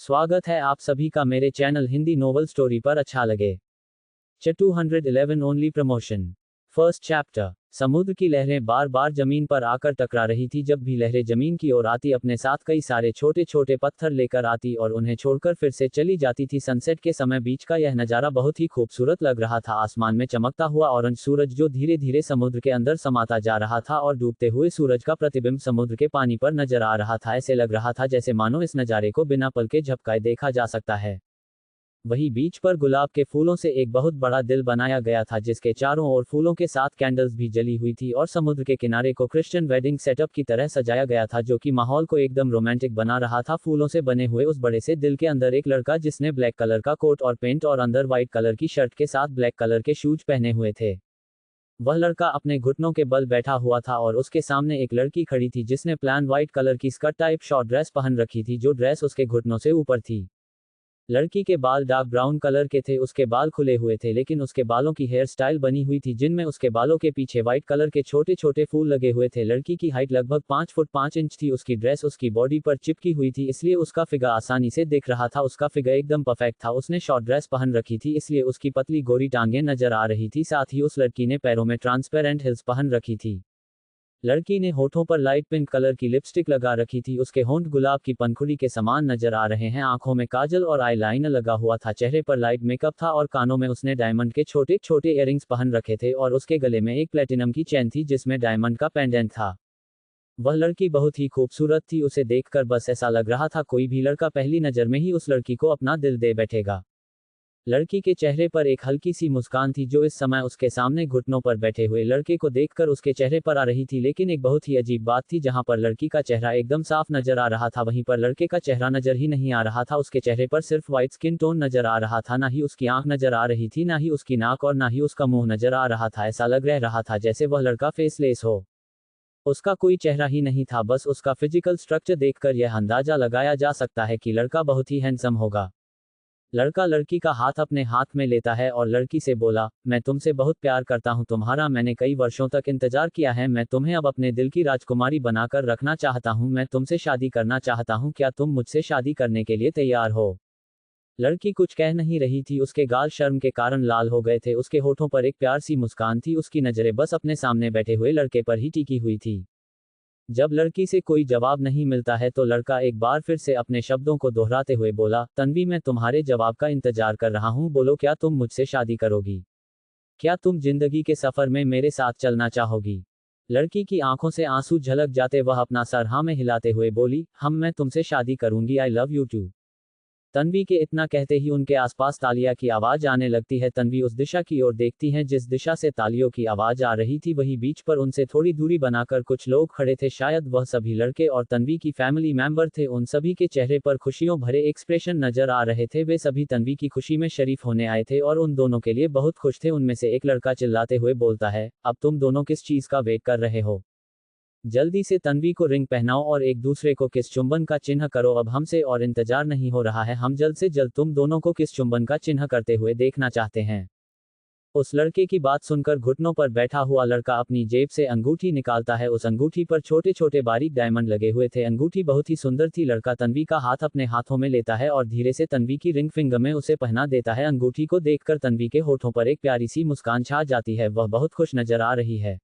स्वागत है आप सभी का मेरे चैनल हिंदी नोवेल स्टोरी पर। अच्छा लगे च 211 ओनली प्रमोशन। First chapter. समुद्र की लहरें बार बार जमीन पर आकर टकरा रही थी। जब भी लहरें जमीन की ओर आती अपने साथ कई सारे छोटे छोटे पत्थर लेकर आती और उन्हें छोड़कर फिर से चली जाती थी। सनसेट के समय बीच का यह नज़ारा बहुत ही खूबसूरत लग रहा था। आसमान में चमकता हुआ ऑरेंज सूरज जो धीरे धीरे समुद्र के अंदर समाता जा रहा था और डूबते हुए सूरज का प्रतिबिंब समुद्र के पानी पर नजर आ रहा था। ऐसे लग रहा था जैसे मानो इस नज़ारे को बिना पल के झपकाए देखा जा सकता है। वही बीच पर गुलाब के फूलों से एक बहुत बड़ा दिल बनाया गया था जिसके चारों ओर फूलों के साथ कैंडल्स भी जली हुई थी और समुद्र के किनारे को क्रिश्चियन वेडिंग सेटअप की तरह सजाया गया था जो कि माहौल को एकदम रोमांटिक बना रहा था। फूलों से बने हुए उस बड़े से दिल के अंदर एक लड़का जिसने ब्लैक कलर का कोट और पेंट और अंदर व्हाइट कलर की शर्ट के साथ ब्लैक कलर के शूज पहने हुए थे। वह लड़का अपने घुटनों के बल बैठा हुआ था और उसके सामने एक लड़की खड़ी थी जिसने प्लान व्हाइट कलर की स्कर्ट टाइप शॉर्ट ड्रेस पहन रखी थी जो ड्रेस उसके घुटनों से ऊपर थी। लड़की के बाल डार्क ब्राउन कलर के थे। उसके बाल खुले हुए थे लेकिन उसके बालों की हेयर स्टाइल बनी हुई थी जिनमें उसके बालों के पीछे व्हाइट कलर के छोटे छोटे फूल लगे हुए थे। लड़की की हाइट लगभग 5 फुट 5 इंच थी। उसकी ड्रेस उसकी बॉडी पर चिपकी हुई थी इसलिए उसका फिगर आसानी से दिख रहा था। उसका फिगर एकदम परफेक्ट था। उसने शॉर्ट ड्रेस पहन रखी थी इसलिए उसकी पतली गोरी टांगें नजर आ रही थी। साथ ही उस लड़की ने पैरों में ट्रांसपेरेंट हिल्स पहन रखी थी। लड़की ने होठों पर लाइट पिंक कलर की लिपस्टिक लगा रखी थी। उसके होंठ गुलाब की पंखुड़ी के समान नजर आ रहे हैं। आंखों में काजल और आईलाइनर लगा हुआ था। चेहरे पर लाइट मेकअप था और कानों में उसने डायमंड के छोटे छोटे इयररिंग्स पहन रखे थे और उसके गले में एक प्लेटिनम की चेन थी जिसमें डायमंड का पेंडेंट था। वह लड़की बहुत ही खूबसूरत थी। उसे देखकर बस ऐसा लग रहा था कोई भी लड़का पहली नजर में ही उस लड़की को अपना दिल दे बैठेगा। लड़की के चेहरे पर एक हल्की सी मुस्कान थी जो इस समय उसके सामने घुटनों पर बैठे हुए लड़के को देखकर उसके चेहरे पर आ रही थी। लेकिन एक बहुत ही अजीब बात थी जहां पर लड़की का चेहरा एकदम साफ नजर आ रहा था वहीं पर लड़के का चेहरा नजर ही नहीं आ रहा था। उसके चेहरे पर सिर्फ व्हाइट स्किन टोन नजर आ रहा था। ना ही उसकी आंख नजर आ रही थी, ना ही उसकी नाक और ना ही उसका मुंह नजर आ रहा था। ऐसा लग रहा था जैसे वह लड़का फेसलेस हो। उसका कोई चेहरा ही नहीं था। बस उसका फिजिकल स्ट्रक्चर देखकर यह अंदाजा लगाया जा सकता है कि लड़का बहुत ही हैंडसम होगा। लड़का लड़की का हाथ अपने हाथ में लेता है और लड़की से बोला, मैं तुमसे बहुत प्यार करता हूं, तुम्हारा मैंने कई वर्षों तक इंतजार किया है। मैं तुम्हें अब अपने दिल की राजकुमारी बनाकर रखना चाहता हूं। मैं तुमसे शादी करना चाहता हूं। क्या तुम मुझसे शादी करने के लिए तैयार हो? लड़की कुछ कह नहीं रही थी। उसके गाल शर्म के कारण लाल हो गए थे। उसके होठों पर एक प्यार सी मुस्कान थी। उसकी नजरें बस अपने सामने बैठे हुए लड़के पर ही टिकी हुई थी। जब लड़की से कोई जवाब नहीं मिलता है तो लड़का एक बार फिर से अपने शब्दों को दोहराते हुए बोला, तन्वी मैं तुम्हारे जवाब का इंतजार कर रहा हूं। बोलो, क्या तुम मुझसे शादी करोगी? क्या तुम जिंदगी के सफर में मेरे साथ चलना चाहोगी? लड़की की आंखों से आंसू झलक जाते वह अपना सर हाँ में हिलाते हुए बोली, मैं तुमसे शादी करूंगी। I love you too. Tanvi के इतना कहते ही उनके आसपास तालियां की आवाज आने लगती है। तन्वी उस दिशा की ओर देखती हैं जिस दिशा से तालियों की आवाज आ रही थी। वही बीच पर उनसे थोड़ी दूरी बनाकर कुछ लोग खड़े थे। शायद वह सभी लड़के और तन्वी की फैमिली मेंबर थे। उन सभी के चेहरे पर खुशियों भरे एक्सप्रेशन नजर आ रहे थे। वे सभी तन्वी की खुशी में शरीफ होने आए थे और उन दोनों के लिए बहुत खुश थे। उनमें से एक लड़का चिल्लाते हुए बोलता है, अब तुम दोनों किस चीज का वेट कर रहे हो? जल्दी से तन्वी को रिंग पहनाओ और एक दूसरे को किस चुंबन का चिन्ह करो। अब हमसे और इंतजार नहीं हो रहा है। हम जल्द से जल्द तुम दोनों को किस चुंबन का चिन्ह करते हुए देखना चाहते हैं। उस लड़के की बात सुनकर घुटनों पर बैठा हुआ लड़का अपनी जेब से अंगूठी निकालता है। उस अंगूठी पर छोटे छोटे बारीक डायमंड लगे हुए थे। अंगूठी बहुत ही सुंदर थी। लड़का तन्वी का हाथ अपने हाथों में लेता है और धीरे से तन्वी की रिंग फिंगर में उसे पहना देता है। अंगूठी को देखकर तन्वी के होठों पर एक प्यारी सी मुस्कान छा जाती है। वह बहुत खुश नजर आ रही है।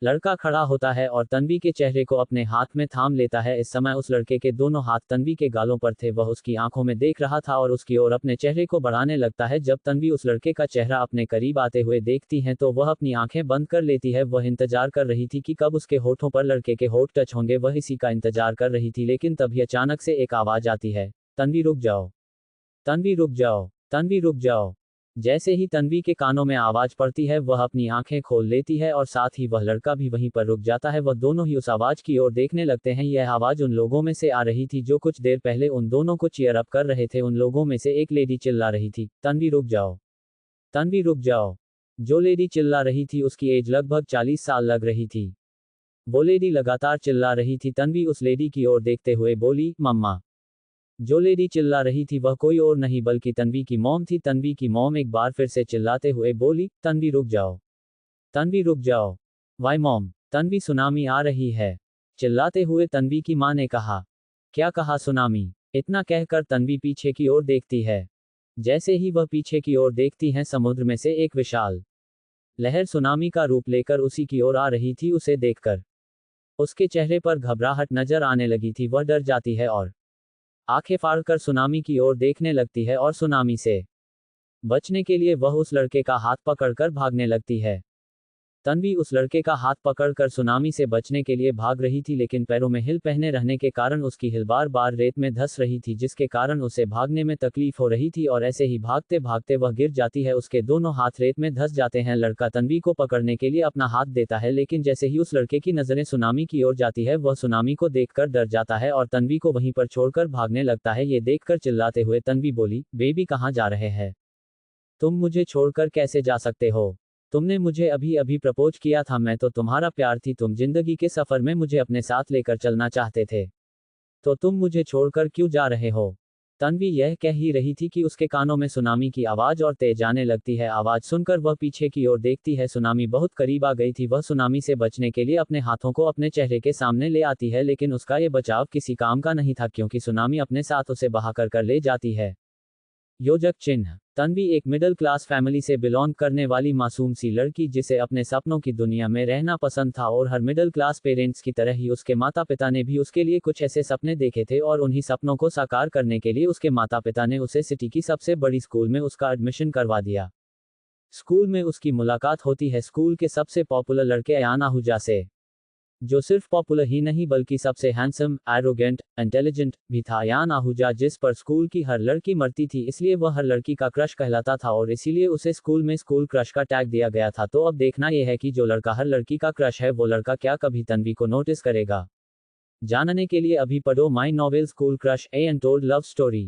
लड़का खड़ा होता है और तन्वी के चेहरे को अपने हाथ में थाम लेता है। इस समय उस लड़के के दोनों हाथ तन्वी के गालों पर थे। वह उसकी आंखों में देख रहा था और उसकी ओर अपने चेहरे को बढ़ाने लगता है। जब तन्वी उस लड़के का चेहरा अपने करीब आते हुए देखती है तो वह अपनी आंखें बंद कर लेती है। वह इंतजार कर रही थी कि कब उसके होठों पर लड़के के होठ टच होंगे। वह इसी का इंतजार कर रही थी। लेकिन तभी अचानक से एक आवाज आती है, तन्वी रुक जाओ, तन्वी रुक जाओ, तन्वी रुक जाओ। जैसे ही तन्वी के कानों में आवाज पड़ती है वह अपनी आंखें खोल लेती है और साथ ही वह लड़का भी वहीं पर रुक जाता है। वह दोनों ही उस आवाज की ओर देखने लगते हैं। यह आवाज उन लोगों में से आ रही थी जो कुछ देर पहले उन दोनों को चीयर अप कर रहे थे। उन लोगों में से एक लेडी चिल्ला रही थी, तन्वी रुक जाओ, तन्वी रुक जाओ। जो लेडी चिल्ला रही थी उसकी एज लगभग 40 साल लग रही थी। वो लेडी लगातार चिल्ला रही थी। तन्वी उस लेडी की ओर देखते हुए बोली, मम्मा। जो लेडी चिल्ला रही थी वह कोई और नहीं बल्कि तन्वी की मॉम थी। तन्वी की मॉम एक बार फिर से चिल्लाते हुए बोली, तन्वी रुक जाओ, तन्वी रुक जाओ। वाई मॉम, तन्वी, सुनामी आ रही है। चिल्लाते हुए तन्वी की मां ने कहा। क्या कहा सुनामी? इतना कहकर तन्वी पीछे की ओर देखती है। जैसे ही वह पीछे की ओर देखती है, समुद्र में से एक विशाल लहर सुनामी का रूप लेकर उसी की ओर आ रही थी। उसे देखकर उसके चेहरे पर घबराहट नजर आने लगी थी। वह डर जाती है और आंखें फाड़कर सुनामी की ओर देखने लगती है और सुनामी से बचने के लिए वह उस लड़के का हाथ पकड़कर भागने लगती है। तन्वी उस लड़के का हाथ पकड़कर सुनामी से बचने के लिए भाग रही थी, लेकिन पैरों में हिल पहने रहने के कारण उसकी हिल बार बार रेत में धंस रही थी, जिसके कारण उसे भागने में तकलीफ हो रही थी और ऐसे ही भागते भागते वह गिर जाती है। उसके दोनों हाथ रेत में धंस जाते हैं। लड़का तन्वी को पकड़ने के लिए अपना हाथ देता है, लेकिन जैसे ही उस लड़के की नजरें सुनामी की ओर जाती है, वह सुनामी को देखकर डर जाता है और तन्वी को वहीं पर छोड़कर भागने लगता है। ये देखकर चिल्लाते हुए तन्वी बोली, बेबी कहाँ जा रहे हैं? तुम मुझे छोड़कर कैसे जा सकते हो? तुमने मुझे अभी अभी प्रपोज किया था, मैं तो तुम्हारा प्यार थी, तुम जिंदगी के सफर में मुझे अपने साथ लेकर चलना चाहते थे, तो तुम मुझे छोड़कर क्यों जा रहे हो? तन्वी यह कह ही रही थी कि उसके कानों में सुनामी की आवाज और तेज आने लगती है। आवाज सुनकर वह पीछे की ओर देखती है। सुनामी बहुत करीब आ गई थी। वह सुनामी से बचने के लिए अपने हाथों को अपने चेहरे के सामने ले आती है, लेकिन उसका ये बचाव किसी काम का नहीं था, क्योंकि सुनामी अपने साथ उसे बहा कर ले जाती है। योजक चिन्ह। तन्वी एक मिडिल क्लास फैमिली से बिलोंग करने वाली मासूम सी लड़की, जिसे अपने सपनों की दुनिया में रहना पसंद था, और हर मिडिल क्लास पेरेंट्स की तरह ही उसके माता पिता ने भी उसके लिए कुछ ऐसे सपने देखे थे, और उन्हीं सपनों को साकार करने के लिए उसके माता पिता ने उसे सिटी की सबसे बड़ी स्कूल में उसका एडमिशन करवा दिया। स्कूल में उसकी मुलाकात होती है स्कूल के सबसे पॉपुलर लड़के अयान आहूजा से, जो सिर्फ पॉपुलर ही नहीं बल्कि सबसे हैंडसम, एरोगेंट, इंटेलिजेंट भी था। अयान आहूजा जिस पर स्कूल की हर लड़की मरती थी, इसलिए वह हर लड़की का क्रश कहलाता था, और इसीलिए उसे स्कूल में स्कूल क्रश का टैग दिया गया था। तो अब देखना यह है कि जो लड़का हर लड़की का क्रश है, वो लड़का क्या कभी तन्वी को नोटिस करेगा? जानने के लिए अभी पढ़ो माई नॉवेल स्कूल क्रश ए अनटोल्ड लव स्टोरी।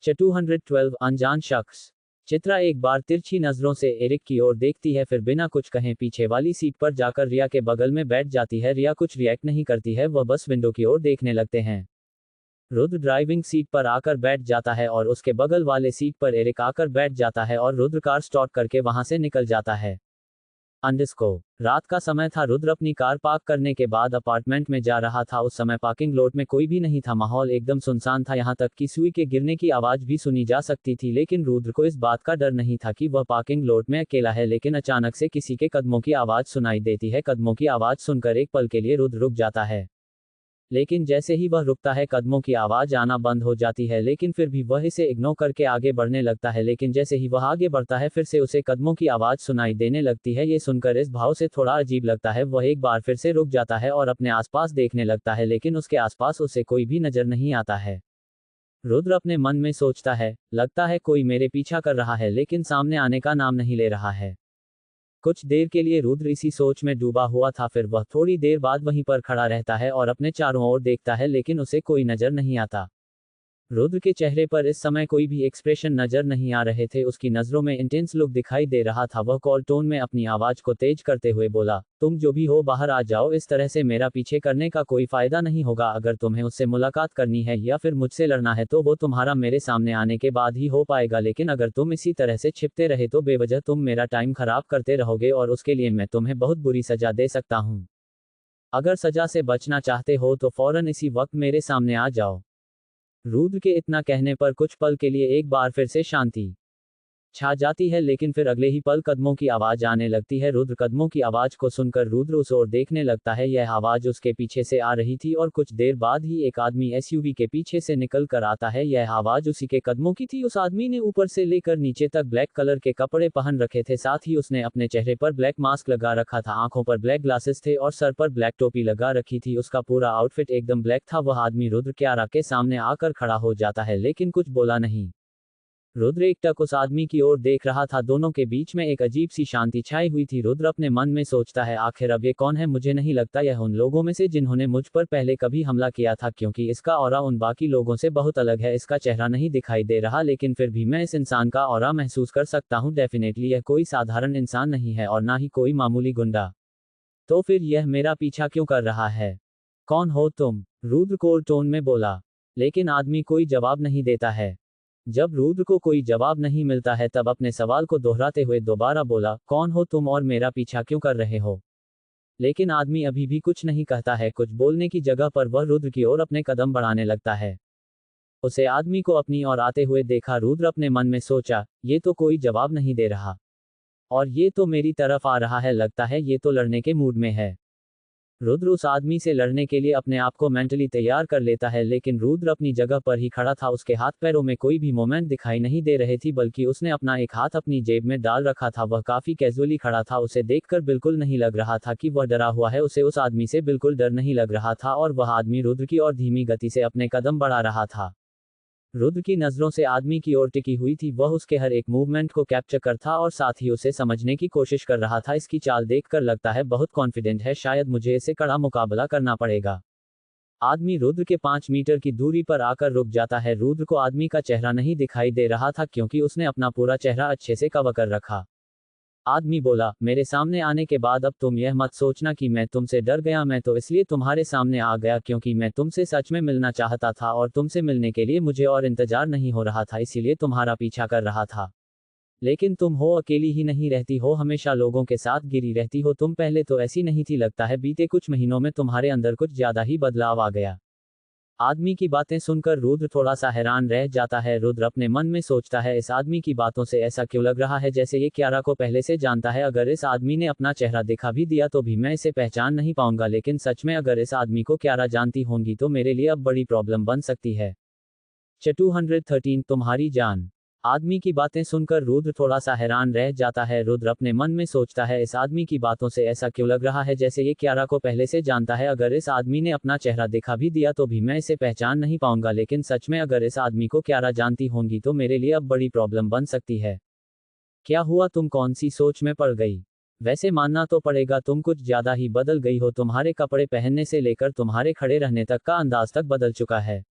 212 अनजान शख्स। चित्रा एक बार तिरछी नजरों से एरिक की ओर देखती है, फिर बिना कुछ कहे पीछे वाली सीट पर जाकर रिया के बगल में बैठ जाती है। रिया कुछ रिएक्ट नहीं करती है, वह बस विंडो की ओर देखने लगते हैं। रुद्र ड्राइविंग सीट पर आकर बैठ जाता है और उसके बगल वाले सीट पर एरिक आकर बैठ जाता है, और रुद्र कार स्टार्ट करके वहां से निकल जाता है। अंडिस्को। रात का समय था। रुद्र अपनी कार पार्क करने के बाद अपार्टमेंट में जा रहा था। उस समय पार्किंग लॉट में कोई भी नहीं था। माहौल एकदम सुनसान था, यहाँ तक कि सुई के गिरने की आवाज भी सुनी जा सकती थी, लेकिन रुद्र को इस बात का डर नहीं था कि वह पार्किंग लॉट में अकेला है। लेकिन अचानक से किसी के कदमों की आवाज सुनाई देती है। कदमों की आवाज सुनकर एक पल के लिए रुद्र रुक जाता है, लेकिन जैसे ही वह रुकता है, कदमों की आवाज आना बंद हो जाती है, लेकिन फिर भी वह इसे इग्नोर करके आगे बढ़ने लगता है। लेकिन जैसे ही वह आगे बढ़ता है, फिर से उसे कदमों की आवाज सुनाई देने लगती है। ये सुनकर इस भाव से थोड़ा अजीब लगता है। वह एक बार फिर से रुक जाता है और अपने आसपास देखने लगता है, लेकिन उसके आसपास उसे कोई भी नजर नहीं आता है। रुद्र अपने मन में सोचता है, लगता है कोई मेरे पीछा कर रहा है, लेकिन सामने आने का नाम नहीं ले रहा है। कुछ देर के लिए रुद्र इसी सोच में डूबा हुआ था। फिर वह थोड़ी देर बाद वहीं पर खड़ा रहता है और अपने चारों ओर देखता है, लेकिन उसे कोई नजर नहीं आता। रुद्र के चेहरे पर इस समय कोई भी एक्सप्रेशन नजर नहीं आ रहे थे। उसकी नजरों में इंटेंस लुक दिखाई दे रहा था। वह कॉल टोन में अपनी आवाज को तेज करते हुए बोला, तुम जो भी हो बाहर आ जाओ। इस तरह से मेरा पीछे करने का कोई फायदा नहीं होगा। अगर तुम्हें उससे मुलाकात करनी है या फिर मुझसे लड़ना है, तो वो तुम्हारा मेरे सामने आने के बाद ही हो पाएगा। लेकिन अगर तुम इसी तरह से छिपते रहे, तो बेवजह तुम मेरा टाइम खराब करते रहोगे, और उसके लिए मैं तुम्हें बहुत बुरी सजा दे सकता हूँ। अगर सजा से बचना चाहते हो तो फौरन इसी वक्त मेरे सामने आ जाओ। रुद्र के इतना कहने पर कुछ पल के लिए एक बार फिर से शांति छा जाती है, लेकिन फिर अगले ही पल कदमों की आवाज आने लगती है। रुद्र कदमों की आवाज को सुनकर रुद्र उस ओर देखने लगता है। यह आवाज उसके पीछे से आ रही थी, और कुछ देर बाद ही एक आदमी एसयूवी के पीछे से निकल कर आता है। यह आवाज उसी के कदमों की थी। उस आदमी ने ऊपर से लेकर नीचे तक ब्लैक कलर के कपड़े पहन रखे थे, साथ ही उसने अपने चेहरे पर ब्लैक मास्क लगा रखा था, आंखों पर ब्लैक ग्लासेस थे और सर पर ब्लैक टोपी लगा रखी थी। उसका पूरा आउटफिट एकदम ब्लैक था। वह आदमी रुद्र क्यारा के सामने आकर खड़ा हो जाता है, लेकिन कुछ बोला नहीं। रुद्र एकटक उस आदमी की ओर देख रहा था। दोनों के बीच में एक अजीब सी शांति छाई हुई थी। रुद्र अपने मन में सोचता है, आखिर अब ये कौन है? मुझे नहीं लगता यह उन लोगों में से जिन्होंने मुझ पर पहले कभी हमला किया था, क्योंकि इसका ऑरा उन बाकी लोगों से बहुत अलग है। इसका चेहरा नहीं दिखाई दे रहा, लेकिन फिर भी मैं इस इंसान का ऑरा महसूस कर सकता हूँ। डेफिनेटली यह कोई साधारण इंसान नहीं है, और ना ही कोई मामूली गुंडा। तो फिर यह मेरा पीछा क्यों कर रहा है? कौन हो तुम? रुद्र कोल्ड टोन में बोला, लेकिन आदमी कोई जवाब नहीं देता है। जब रुद्र को कोई जवाब नहीं मिलता है, तब अपने सवाल को दोहराते हुए दोबारा बोला, कौन हो तुम और मेरा पीछा क्यों कर रहे हो? लेकिन आदमी अभी भी कुछ नहीं कहता है। कुछ बोलने की जगह पर वह रुद्र की ओर अपने कदम बढ़ाने लगता है। उसे आदमी को अपनी ओर आते हुए देखा। रुद्र अपने मन में सोचा, ये तो कोई जवाब नहीं दे रहा, और ये तो मेरी तरफ आ रहा है, लगता है ये तो लड़ने के मूड में है। रुद्र उस आदमी से लड़ने के लिए अपने आप को मेंटली तैयार कर लेता है, लेकिन रुद्र अपनी जगह पर ही खड़ा था। उसके हाथ पैरों में कोई भी मूवमेंट दिखाई नहीं दे रही थी, बल्कि उसने अपना एक हाथ अपनी जेब में डाल रखा था। वह काफी कैजुअली खड़ा था। उसे देखकर बिल्कुल नहीं लग रहा था कि वह डरा हुआ है। उसे उस आदमी से बिल्कुल डर नहीं लग रहा था, और वह आदमी रुद्र की ओर धीमी गति से अपने कदम बढ़ा रहा था। रुद्र की नजरों से आदमी की ओर टिकी हुई थी। वह उसके हर एक मूवमेंट को कैप्चर कर था और साथ ही उसे समझने की कोशिश कर रहा था। इसकी चाल देखकर लगता है बहुत कॉन्फिडेंट है, शायद मुझे इसे कड़ा मुकाबला करना पड़ेगा। आदमी रुद्र के 5 मीटर की दूरी पर आकर रुक जाता है। रुद्र को आदमी का चेहरा नहीं दिखाई दे रहा था, क्योंकि उसने अपना पूरा चेहरा अच्छे से कवर कर रखा। आदमी बोला, मेरे सामने आने के बाद अब तुम यह मत सोचना कि मैं तुमसे डर गया। मैं तो इसलिए तुम्हारे सामने आ गया क्योंकि मैं तुमसे सच में मिलना चाहता था, और तुमसे मिलने के लिए मुझे और इंतजार नहीं हो रहा था, इसीलिए तुम्हारा पीछा कर रहा था। लेकिन तुम हो अकेली ही नहीं रहती हो, हमेशा लोगों के साथ गिरी रहती हो। तुम पहले तो ऐसी नहीं थी, लगता है बीते कुछ महीनों में तुम्हारे अंदर कुछ ज्यादा ही बदलाव आ गया। आदमी की बातें सुनकर रुद्र थोड़ा सा हैरान रह जाता है। रुद्र अपने मन में सोचता है, इस आदमी की बातों से ऐसा क्यों लग रहा है जैसे ये क्यारा को पहले से जानता है। अगर इस आदमी ने अपना चेहरा दिखा भी दिया तो भी मैं इसे पहचान नहीं पाऊंगा, लेकिन सच में अगर इस आदमी को क्यारा जानती होंगी तो मेरे लिए अब बड़ी प्रॉब्लम बन सकती है। 213 तुम्हारी जान। आदमी की बातें सुनकर रुद्र थोड़ा सा हैरान रह जाता है। रुद्र अपने मन में सोचता है, इस आदमी की बातों से ऐसा क्यों लग रहा है जैसे ये क्यारा को पहले से जानता है। अगर इस आदमी ने अपना चेहरा दिखा भी दिया तो भी मैं इसे पहचान नहीं पाऊंगा, लेकिन सच में अगर इस आदमी को क्यारा जानती होंगी तो मेरे लिए अब बड़ी प्रॉब्लम बन सकती है। क्या हुआ, तुम कौन सी सोच में पड़ गई? वैसे मानना तो पड़ेगा तुम कुछ ज्यादा ही बदल गई हो। तुम्हारे कपड़े पहनने से लेकर तुम्हारे खड़े रहने तक का अंदाज तक बदल चुका है।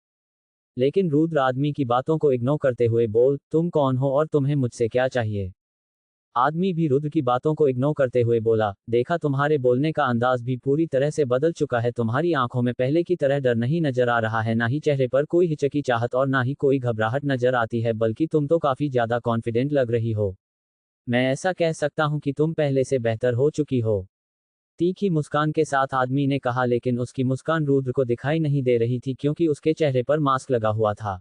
लेकिन रुद्र आदमी की बातों को इग्नोर करते हुए बोल, तुम कौन हो और तुम्हें मुझसे क्या चाहिए? आदमी भी रुद्र की बातों को इग्नोर करते हुए बोला, देखा तुम्हारे बोलने का अंदाज भी पूरी तरह से बदल चुका है। तुम्हारी आंखों में पहले की तरह डर नहीं नजर आ रहा है, ना ही चेहरे पर कोई हिचकिचाहट और ना ही कोई घबराहट नजर आती है, बल्कि तुम तो काफी ज्यादा कॉन्फिडेंट लग रही हो। मैं ऐसा कह सकता हूं कि तुम पहले से बेहतर हो चुकी हो। तीखी मुस्कान के साथ आदमी ने कहा, लेकिन उसकी मुस्कान रुद्र को दिखाई नहीं दे रही थी क्योंकि उसके चेहरे पर मास्क लगा हुआ था।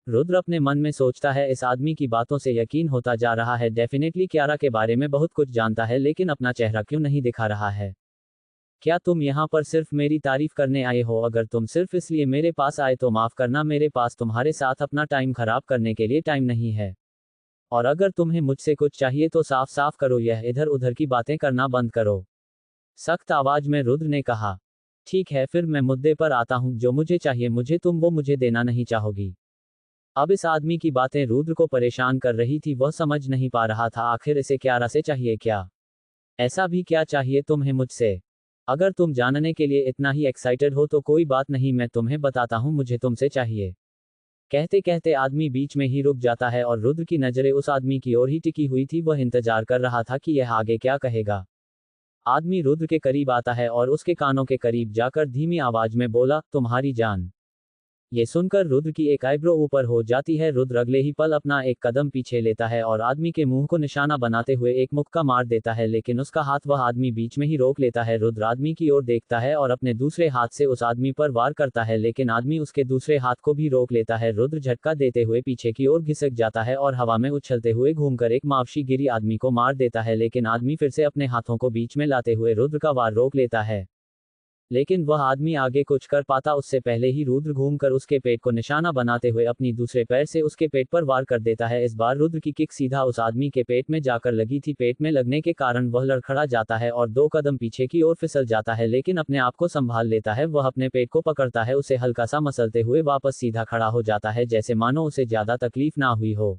रुद्र अपने मन में सोचता है, इस आदमी की बातों से यकीन होता जा रहा है, डेफिनेटली क्यारा के बारे में बहुत कुछ जानता है, लेकिन अपना चेहरा क्यों नहीं दिखा रहा है? क्या तुम यहाँ पर सिर्फ मेरी तारीफ करने आए हो? अगर तुम सिर्फ इसलिए मेरे पास आए तो माफ करना, मेरे पास तुम्हारे साथ अपना टाइम खराब करने के लिए टाइम नहीं है। और अगर तुम्हें मुझसे कुछ चाहिए तो साफ साफ करो, यह इधर उधर की बातें करना बंद करो। सख्त आवाज में रुद्र ने कहा। ठीक है, फिर मैं मुद्दे पर आता हूं, जो मुझे चाहिए मुझे तुम वो मुझे देना नहीं चाहोगी। अब इस आदमी की बातें रुद्र को परेशान कर रही थी। वह समझ नहीं पा रहा था आखिर इसे क्यारा से चाहिए क्या। ऐसा भी क्या चाहिए तुम्हें मुझसे? अगर तुम जानने के लिए इतना ही एक्साइटेड हो तो कोई बात नहीं, मैं तुम्हें बताता हूं मुझे तुमसे चाहिए। कहते कहते आदमी बीच में ही रुक जाता है और रुद्र की नजरें उस आदमी की ओर ही टिकी हुई थी। वह इंतजार कर रहा था कि यह आगे क्या कहेगा। आदमी रुद्र के करीब आता है और उसके कानों के करीब जाकर धीमी आवाज में बोला, तुम्हारी जान। ये सुनकर रुद्र की एक आईब्रो ऊपर हो जाती है। रुद्र अगले ही पल अपना एक कदम पीछे लेता है और आदमी के मुंह को निशाना बनाते हुए एक मुक्का मार देता है, लेकिन उसका हाथ वह आदमी बीच में ही रोक लेता है। रुद्र आदमी की ओर देखता है और अपने दूसरे हाथ से उस आदमी पर वार करता है, लेकिन आदमी उसके दूसरे हाथ को भी रोक लेता है। रुद्र झटका देते हुए पीछे की ओर घिसक जाता है और हवा में उछलते हुए घूमकर एक मावशी गिरी आदमी को मार देता है, लेकिन आदमी फिर से अपने हाथों को बीच में लाते हुए रुद्र का वार रोक लेता है। लेकिन वह आदमी आगे कुछ कर पाता उससे पहले ही रुद्र घूमकर उसके पेट को निशाना बनाते हुए अपनी दूसरे पैर से उसके पेट पर वार कर देता है। इस बार रुद्र की किक सीधा उस आदमी के पेट में जाकर लगी थी। पेट में लगने के कारण वह लड़खड़ा जाता है और 2 कदम पीछे की ओर फिसल जाता है, लेकिन अपने आप को संभाल लेता है। वह अपने पेट को पकड़ता है, उसे हल्का सा मसलते हुए वापस सीधा खड़ा हो जाता है, जैसे मानो उसे ज्यादा तकलीफ ना हुई हो।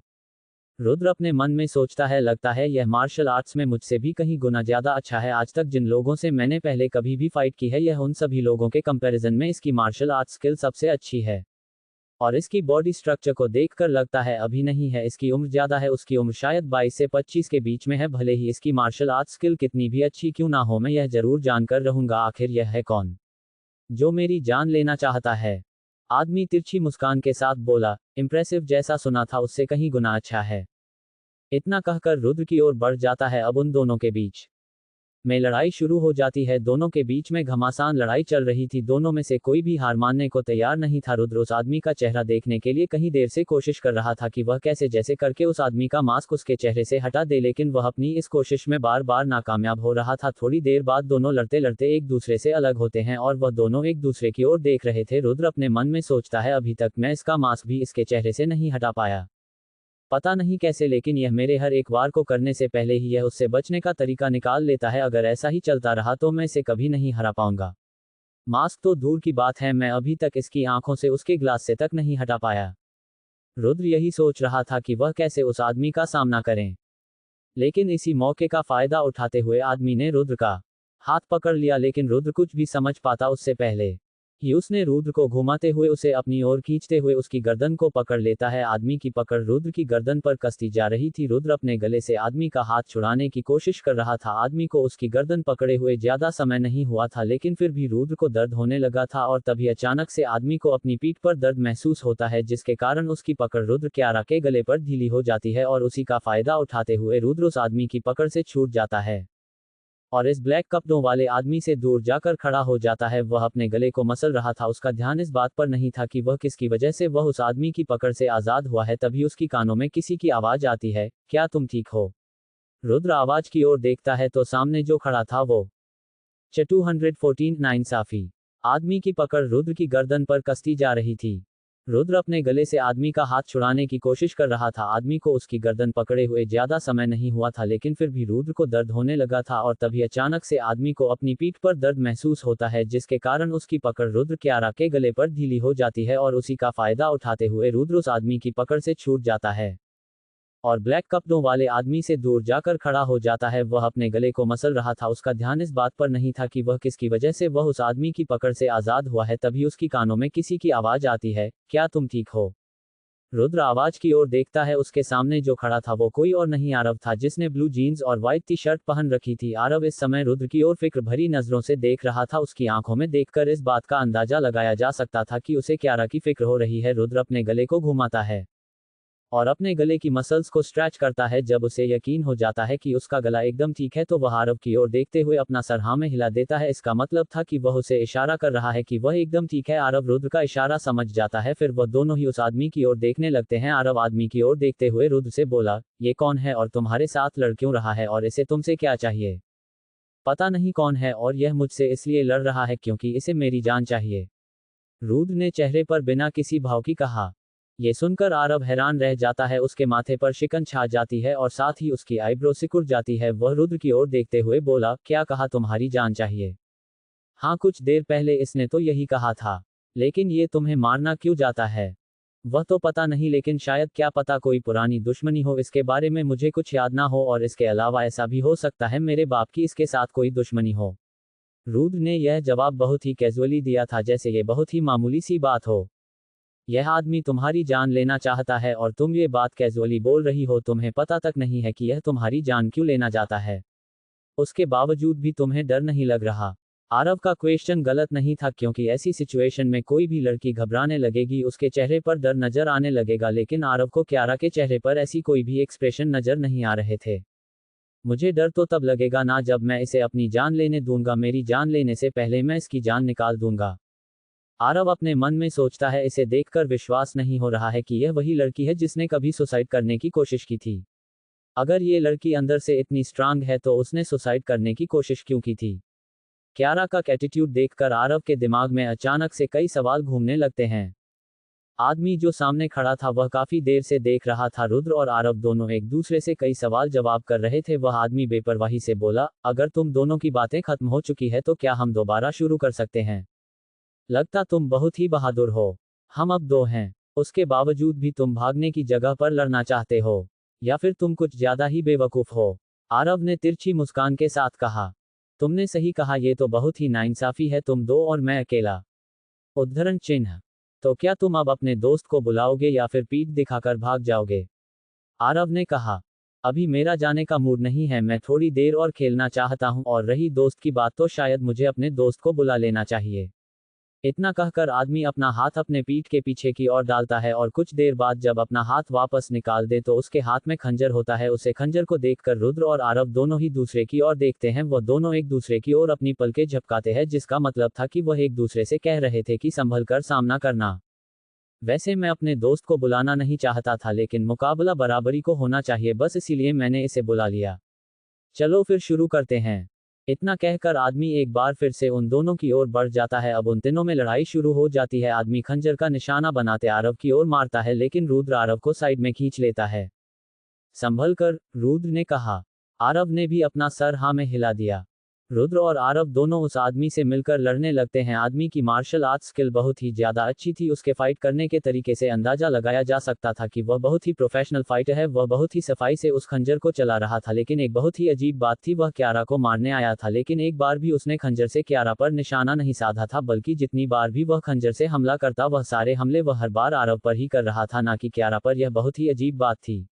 रुद्र अपने मन में सोचता है, लगता है यह मार्शल आर्ट्स में मुझसे भी कहीं गुना ज्यादा अच्छा है। आज तक जिन लोगों से मैंने पहले कभी भी फाइट की है, यह उन सभी लोगों के कंपैरिजन में इसकी मार्शल आर्ट्स स्किल सबसे अच्छी है। और इसकी बॉडी स्ट्रक्चर को देखकर लगता है अभी नहीं है, इसकी उम्र ज्यादा है। उसकी उम्र शायद 22 से 25 के बीच में है। भले ही इसकी मार्शल आर्ट्स स्किल कितनी भी अच्छी क्यों ना हो, मैं यह जरूर जानकर रहूंगा आखिर यह है कौन जो मेरी जान लेना चाहता है। आदमी तिरछी मुस्कान के साथ बोला, इम्प्रेसिव, जैसा सुना था उससे कहीं गुना अच्छा है। इतना कहकर रुद्र की ओर बढ़ जाता है। अब उन दोनों के बीच में लड़ाई शुरू हो जाती है। दोनों के बीच में घमासान लड़ाई चल रही थी। दोनों में से कोई भी हार मानने को तैयार नहीं था। रुद्र उस आदमी का चेहरा देखने के लिए कहीं देर से कोशिश कर रहा था कि वह कैसे जैसे करके उस आदमी का मास्क उसके चेहरे से हटा दे, लेकिन वह अपनी इस कोशिश में बार बार नाकामयाब हो रहा था। थोड़ी देर बाद दोनों लड़ते लड़ते एक दूसरे से अलग होते हैं और वह दोनों एक दूसरे की ओर देख रहे थे। रुद्र अपने मन में सोचता है, अभी तक मैं इसका मास्क भी इसके चेहरे से नहीं हटा पाया, पता नहीं कैसे, लेकिन यह मेरे हर एक वार को करने से पहले ही यह उससे बचने का तरीका निकाल लेता है। अगर ऐसा ही चलता रहा तो मैं इसे कभी नहीं हरा पाऊंगा। मास्क तो दूर की बात है, मैं अभी तक इसकी आंखों से उसके ग्लास से तक नहीं हटा पाया। रुद्र यही सोच रहा था कि वह कैसे उस आदमी का सामना करें, लेकिन इसी मौके का फायदा उठाते हुए आदमी ने रुद्र का हाथ पकड़ लिया। लेकिन रुद्र कुछ भी समझ पाता उससे पहले ही उसने रुद्र को घुमाते हुए उसे अपनी ओर खींचते हुए उसकी गर्दन को पकड़ लेता है। आदमी की पकड़ रुद्र की गर्दन पर कसती जा रही थी। रुद्र अपने गले से आदमी का हाथ छुड़ाने की कोशिश कर रहा था। आदमी को उसकी गर्दन पकड़े हुए ज्यादा समय नहीं हुआ था, लेकिन फिर भी रुद्र को दर्द होने लगा था और तभी अचानक से आदमी को अपनी पीठ पर दर्द महसूस होता है, जिसके कारण उसकी पकड़ रुद्र क्यारा के गले पर ढीली हो जाती है और उसी का फायदा उठाते हुए रुद्र उस आदमी की पकड़ से छूट जाता है और इस ब्लैक कपड़ों वाले आदमी से दूर जाकर खड़ा हो जाता है। वह अपने गले को मसल रहा था। उसका ध्यान इस बात पर नहीं था कि वह किसकी वजह से वह उस आदमी की पकड़ से आजाद हुआ है। तभी उसकी कानों में किसी की आवाज आती है, क्या तुम ठीक हो? रुद्र आवाज की ओर देखता है तो सामने जो खड़ा था वो 214 नाइंसाफी आदमी की पकड़ रुद्र की गर्दन पर कसती जा रही थी। रुद्र अपने गले से आदमी का हाथ छुड़ाने की कोशिश कर रहा था। आदमी को उसकी गर्दन पकड़े हुए ज्यादा समय नहीं हुआ था, लेकिन फिर भी रुद्र को दर्द होने लगा था और तभी अचानक से आदमी को अपनी पीठ पर दर्द महसूस होता है, जिसके कारण उसकी पकड़ रुद्र क्यारा के गले पर ढीली हो जाती है और उसी का फायदा उठाते हुए रुद्र उस आदमी की पकड़ से छूट जाता है और ब्लैक कपड़ों वाले आदमी से दूर जाकर खड़ा हो जाता है। वह अपने गले को मसल रहा था। उसका ध्यान इस बात पर नहीं था कि वह किसकी वजह से वह उस आदमी की पकड़ से आजाद हुआ है। तभी उसकी कानों में किसी की आवाज आती है, क्या तुम ठीक हो? रुद्र आवाज की ओर देखता है। उसके सामने जो खड़ा था वो कोई और नहीं आरव था, जिसने ब्लू जीन्स और व्हाइट टी शर्ट पहन रखी थी। आरव इस समय रुद्र की ओर फिक्र भरी नजरों से देख रहा था। उसकी आंखों में देखकर इस बात का अंदाजा लगाया जा सकता था कि उसे क्यारा की फिक्र हो रही है। रुद्र अपने गले को घुमाता है और अपने गले की मसल्स को स्ट्रेच करता है। जब उसे यकीन हो जाता है कि उसका गला एकदम ठीक है तो वह आरव की ओर देखते हुए अपना सर हाँ में हिला देता है। इसका मतलब था कि वह उसे इशारा कर रहा है कि वह एकदम ठीक है। आरव रुद्र का इशारा समझ जाता है। फिर वह दोनों ही उस आदमी की ओर देखने लगते हैं। आरव आदमी की ओर देखते हुए रुद्र से बोला, ये कौन है और तुम्हारे साथ लड़ क्यों रहा है और इसे तुमसे क्या चाहिए? पता नहीं कौन है और यह मुझसे इसलिए लड़ रहा है क्योंकि इसे मेरी जान चाहिए, रुद्र ने चेहरे पर बिना किसी भाव की कहा। ये सुनकर आरव हैरान रह जाता है। उसके माथे पर शिकन छा जाती है और साथ ही उसकी आईब्रो सिकुड़ जाती है। वह रुद्र की ओर देखते हुए बोला, क्या कहा तुम्हारी जान चाहिए? हाँ, कुछ देर पहले इसने तो यही कहा था, लेकिन ये तुम्हें मारना क्यों जाता है? वह तो पता नहीं, लेकिन शायद क्या पता कोई पुरानी दुश्मनी हो। इसके बारे में मुझे कुछ याद ना हो और इसके अलावा ऐसा भी हो सकता है मेरे बाप की इसके साथ कोई दुश्मनी हो। रुद्र ने यह जवाब बहुत ही कैजुअली दिया था, जैसे ये बहुत ही मामूली सी बात हो। यह आदमी तुम्हारी जान लेना चाहता है और तुम ये बात कैजुअली बोल रही हो। तुम्हें पता तक नहीं है कि यह तुम्हारी जान क्यों लेना चाहता है। उसके बावजूद भी तुम्हें डर नहीं लग रहा? आरव का क्वेश्चन गलत नहीं था, क्योंकि ऐसी सिचुएशन में कोई भी लड़की घबराने लगेगी, उसके चेहरे पर डर नजर आने लगेगा। लेकिन आरव को क्यारा के चेहरे पर ऐसी कोई भी एक्सप्रेशन नजर नहीं आ रहे थे। मुझे डर तो तब लगेगा ना जब मैं इसे अपनी जान लेने दूंगा। मेरी जान लेने से पहले मैं इसकी जान निकाल दूंगा। आरव अपने मन में सोचता है। इसे देखकर विश्वास नहीं हो रहा है कि यह वही लड़की है जिसने कभी सुसाइड करने की कोशिश की थी। अगर ये लड़की अंदर से इतनी स्ट्रांग है तो उसने सुसाइड करने की कोशिश क्यों की थी? क्यारा का एटीट्यूड देखकर आरव के दिमाग में अचानक से कई सवाल घूमने लगते हैं। आदमी जो सामने खड़ा था वह काफी देर से देख रहा था। रुद्र और आरव दोनों एक दूसरे से कई सवाल जवाब कर रहे थे। वह आदमी बेपरवाही से बोला, अगर तुम दोनों की बातें खत्म हो चुकी है तो क्या हम दोबारा शुरू कर सकते हैं? लगता तुम बहुत ही बहादुर हो। हम अब दो हैं, उसके बावजूद भी तुम भागने की जगह पर लड़ना चाहते हो, या फिर तुम कुछ ज्यादा ही बेवकूफ हो? आरव ने तिरछी मुस्कान के साथ कहा। तुमने सही कहा, ये तो बहुत ही नाइंसाफी है, तुम दो और मैं अकेला। उद्धरण चिन्ह। तो क्या तुम अब अपने दोस्त को बुलाओगे या फिर पीठ दिखाकर भाग जाओगे? आरव ने कहा। अभी मेरा जाने का मूड नहीं है, मैं थोड़ी देर और खेलना चाहता हूं, और रही दोस्त की बात तो शायद मुझे अपने दोस्त को बुला लेना चाहिए। इतना कहकर आदमी अपना हाथ अपने पीठ के पीछे की ओर डालता है और कुछ देर बाद जब अपना हाथ वापस निकाल दे तो उसके हाथ में खंजर होता है। उसे खंजर को देखकर रुद्र और आरव दोनों ही दूसरे की ओर देखते हैं। वह दोनों एक दूसरे की ओर अपनी पलकें झपकाते हैं, जिसका मतलब था कि वह एक दूसरे से कह रहे थे कि संभल कर सामना करना। वैसे मैं अपने दोस्त को बुलाना नहीं चाहता था, लेकिन मुकाबला बराबरी को होना चाहिए, बस इसीलिए मैंने इसे बुला लिया। चलो फिर शुरू करते हैं। इतना कहकर आदमी एक बार फिर से उन दोनों की ओर बढ़ जाता है। अब उन तीनों में लड़ाई शुरू हो जाती है। आदमी खंजर का निशाना बनाते आरव की ओर मारता है, लेकिन रुद्र आरव को साइड में खींच लेता है। संभल कर, रुद्र ने कहा। आरव ने भी अपना सर हाँ में हिला दिया। रुद्र और आरव दोनों उस आदमी से मिलकर लड़ने लगते हैं। आदमी की मार्शल आर्ट्स स्किल बहुत ही ज्यादा अच्छी थी। उसके फाइट करने के तरीके से अंदाजा लगाया जा सकता था कि वह बहुत ही प्रोफेशनल फाइटर है। वह बहुत ही सफाई से उस खंजर को चला रहा था, लेकिन एक बहुत ही अजीब बात थी, वह क्यारा को मारने आया था, लेकिन एक बार भी उसने खंजर से क्यारा पर निशाना नहीं साधा था, बल्कि जितनी बार भी वह खंजर से हमला करता वह सारे हमले वह हर बार आरव पर ही कर रहा था, ना कि क्यारा पर। यह बहुत ही अजीब बात थी।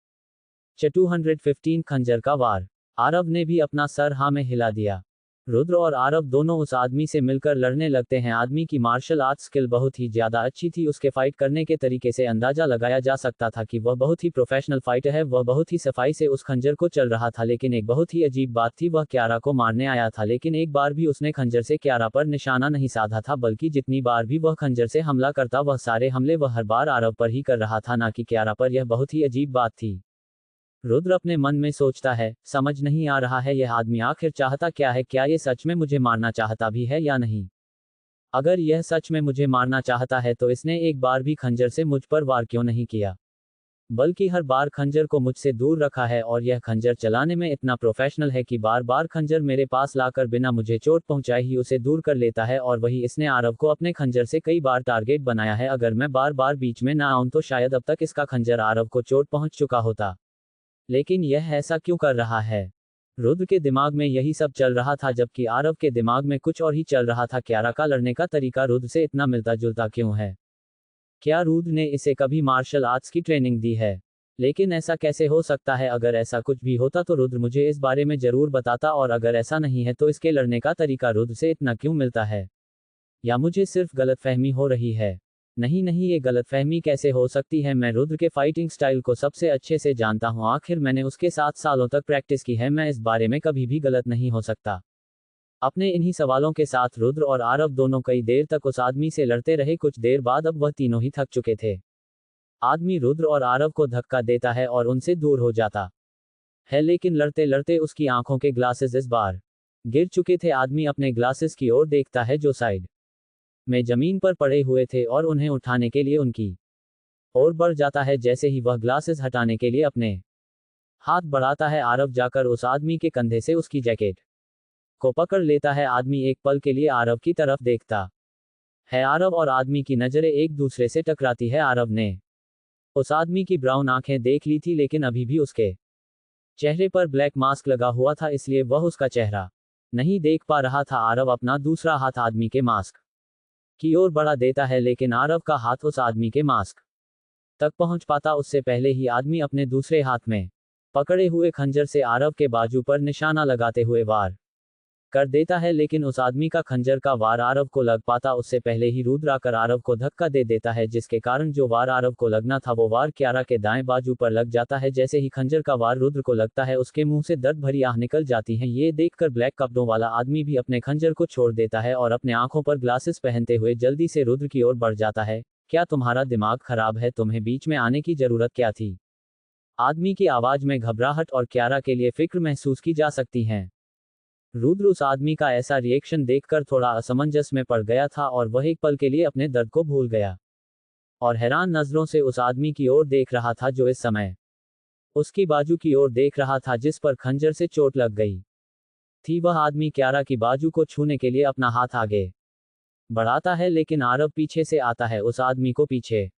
215 खंजर का वार। आरव ने भी अपना सर हाँ में हिला दिया। रुद्र और आरव दोनों उस आदमी से मिलकर लड़ने लगते हैं। आदमी की मार्शल आर्ट्स स्किल बहुत ही ज्यादा अच्छी थी। उसके फाइट करने के तरीके से अंदाजा लगाया जा सकता था कि वह बहुत ही प्रोफेशनल फाइटर है। वह बहुत ही सफाई से उस खंजर को चल रहा था, लेकिन एक बहुत ही अजीब बात थी, वह क्यारा को मारने आया था, लेकिन एक बार भी उसने खंजर से क्यारा पर निशाना नहीं साधा था, बल्कि जितनी बार भी वह खंजर से हमला करता वह सारे हमले वह हर बार आरव पर ही कर रहा था, ना कि क्यारा पर। यह बहुत ही अजीब बात थी। रुद्र अपने मन में सोचता है, समझ नहीं आ रहा है यह आदमी आखिर चाहता क्या है। क्या ये सच में मुझे मारना चाहता भी है या नहीं? अगर यह सच में मुझे मारना चाहता है तो इसने एक बार भी खंजर से मुझ पर वार क्यों नहीं किया, बल्कि हर बार खंजर को मुझसे दूर रखा है। और यह खंजर चलाने में इतना प्रोफेशनल है कि बार बार खंजर मेरे पास लाकर बिना मुझे चोट पहुंचाए ही उसे दूर कर लेता है। और वही इसने आरव को अपने खंजर से कई बार टारगेट बनाया है। अगर मैं बार बार बीच में ना आऊं तो शायद अब तक इसका खंजर आरव को चोट पहुंच चुका होता, लेकिन यह ऐसा क्यों कर रहा है? रुद्र के दिमाग में यही सब चल रहा था, जबकि आरव के दिमाग में कुछ और ही चल रहा था। क्यारा का लड़ने का तरीका रुद्र से इतना मिलता जुलता क्यों है? क्या रुद्र ने इसे कभी मार्शल आर्ट्स की ट्रेनिंग दी है? लेकिन ऐसा कैसे हो सकता है? अगर ऐसा कुछ भी होता तो रुद्र मुझे इस बारे में जरूर बताता, और अगर ऐसा नहीं है तो इसके लड़ने का तरीका रुद्र से इतना क्यों मिलता है? या मुझे सिर्फ गलतफहमी हो रही है? नहीं नहीं, ये गलतफहमी कैसे हो सकती है? मैं रुद्र के फाइटिंग स्टाइल को सबसे अच्छे से जानता हूं, आखिर मैंने उसके साथ सालों तक प्रैक्टिस की है। मैं इस बारे में कभी भी गलत नहीं हो सकता। अपने इन्हीं सवालों के साथ रुद्र और आरव दोनों कई देर तक उस आदमी से लड़ते रहे। कुछ देर बाद अब वह तीनों ही थक चुके थे। आदमी रुद्र और आरव को धक्का देता है और उनसे दूर हो जाता है, लेकिन लड़ते लड़ते उसकी आंखों के ग्लासेस इस बार गिर चुके थे। आदमी अपने ग्लासेस की ओर देखता है जो साइड में जमीन पर पड़े हुए थे, और उन्हें उठाने के लिए उनकी ओर बढ़ जाता है। जैसे ही वह ग्लासेस हटाने के लिए अपने हाथ बढ़ाता है, आरव जाकर उस आदमी के कंधे से उसकी जैकेट को पकड़ लेता है। आदमी एक पल के लिए आरव की तरफ देखता है। आरव और आदमी की नजरें एक दूसरे से टकराती है। आरव ने उस आदमी की ब्राउन आंखें देख ली थी, लेकिन अभी भी उसके चेहरे पर ब्लैक मास्क लगा हुआ था, इसलिए वह उसका चेहरा नहीं देख पा रहा था। आरव अपना दूसरा हाथ आदमी के मास्क की ओर बढ़ा देता है, लेकिन आरव का हाथ उस आदमी के मास्क तक पहुंच पाता उससे पहले ही आदमी अपने दूसरे हाथ में पकड़े हुए खंजर से आरव के बाजू पर निशाना लगाते हुए वार कर देता है। लेकिन उस आदमी का खंजर का वार आरव को लग पाता उससे पहले ही रुद्र आकर आरव को धक्का दे देता है, जिसके कारण जो वार आरव को लगना था वो वार क्यारा के दाएं बाजू पर लग जाता है। जैसे ही खंजर का वार रुद्र को लगता है, उसके मुंह से दर्द भरी आह निकल जाती है। ये देखकर ब्लैक कपड़ों वाला आदमी भी अपने खंजर को छोड़ देता है और अपने आंखों पर ग्लासेस पहनते हुए जल्दी से रुद्र की ओर बढ़ जाता है। क्या तुम्हारा दिमाग खराब है? तुम्हें बीच में आने की जरूरत क्या थी? आदमी की आवाज में घबराहट और क्यारा के लिए फिक्र महसूस की जा सकती है। रुद्र उस आदमी का ऐसा रिएक्शन देखकर थोड़ा असमंजस में पड़ गया था, और वह एक पल के लिए अपने दर्द को भूल गया और हैरान नजरों से उस आदमी की ओर देख रहा था जो इस समय उसकी बाजू की ओर देख रहा था, जिस पर खंजर से चोट लग गई थी। वह आदमी क्यारा की बाजू को छूने के लिए अपना हाथ आगे बढ़ाता है, लेकिन आरव पीछे से आता है, उस आदमी को पीछे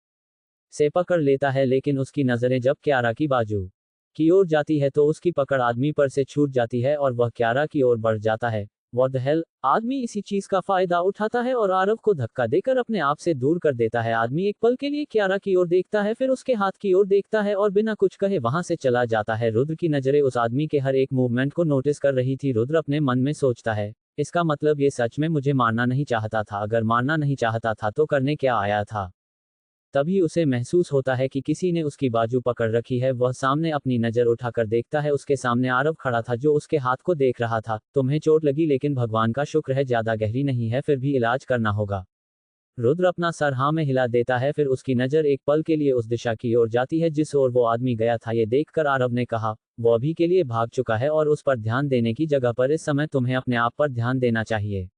से पकड़ लेता है। लेकिन उसकी नजरें जब क्यारा की बाजू की ओर जाती है तो उसकी पकड़ आदमी पर से छूट जाती है और वह क्यारा की ओर बढ़ जाता है। What the hell? आदमी इसी चीज का फायदा उठाता है और आरव को धक्का देकर अपने आप से दूर कर देता है। आदमी एक पल के लिए क्यारा की ओर देखता है, फिर उसके हाथ की ओर देखता है और बिना कुछ कहे वहां से चला जाता है। रुद्र की नजरें उस आदमी के हर एक मूवमेंट को नोटिस कर रही थी। रुद्र अपने मन में सोचता है, इसका मतलब ये सच में मुझे मारना नहीं चाहता था, अगर मारना नहीं चाहता था तो करने क्या आया था। तभी उसे महसूस होता है कि किसी ने उसकी बाजू पकड़ रखी है। वह सामने अपनी नजर उठाकर देखता है, उसके सामने आरव खड़ा था जो उसके हाथ को देख रहा था। तुम्हें चोट लगी, लेकिन भगवान का शुक्र है ज्यादा गहरी नहीं है, फिर भी इलाज करना होगा। रुद्र अपना सर हाँ में हिला देता है, फिर उसकी नजर एक पल के लिए उस दिशा की ओर जाती है जिस ओर वो आदमी गया था। ये देखकर आरव ने कहा, वो अभी के लिए भाग चुका है और उस पर ध्यान देने की जगह पर इस समय तुम्हें अपने आप पर ध्यान देना चाहिए।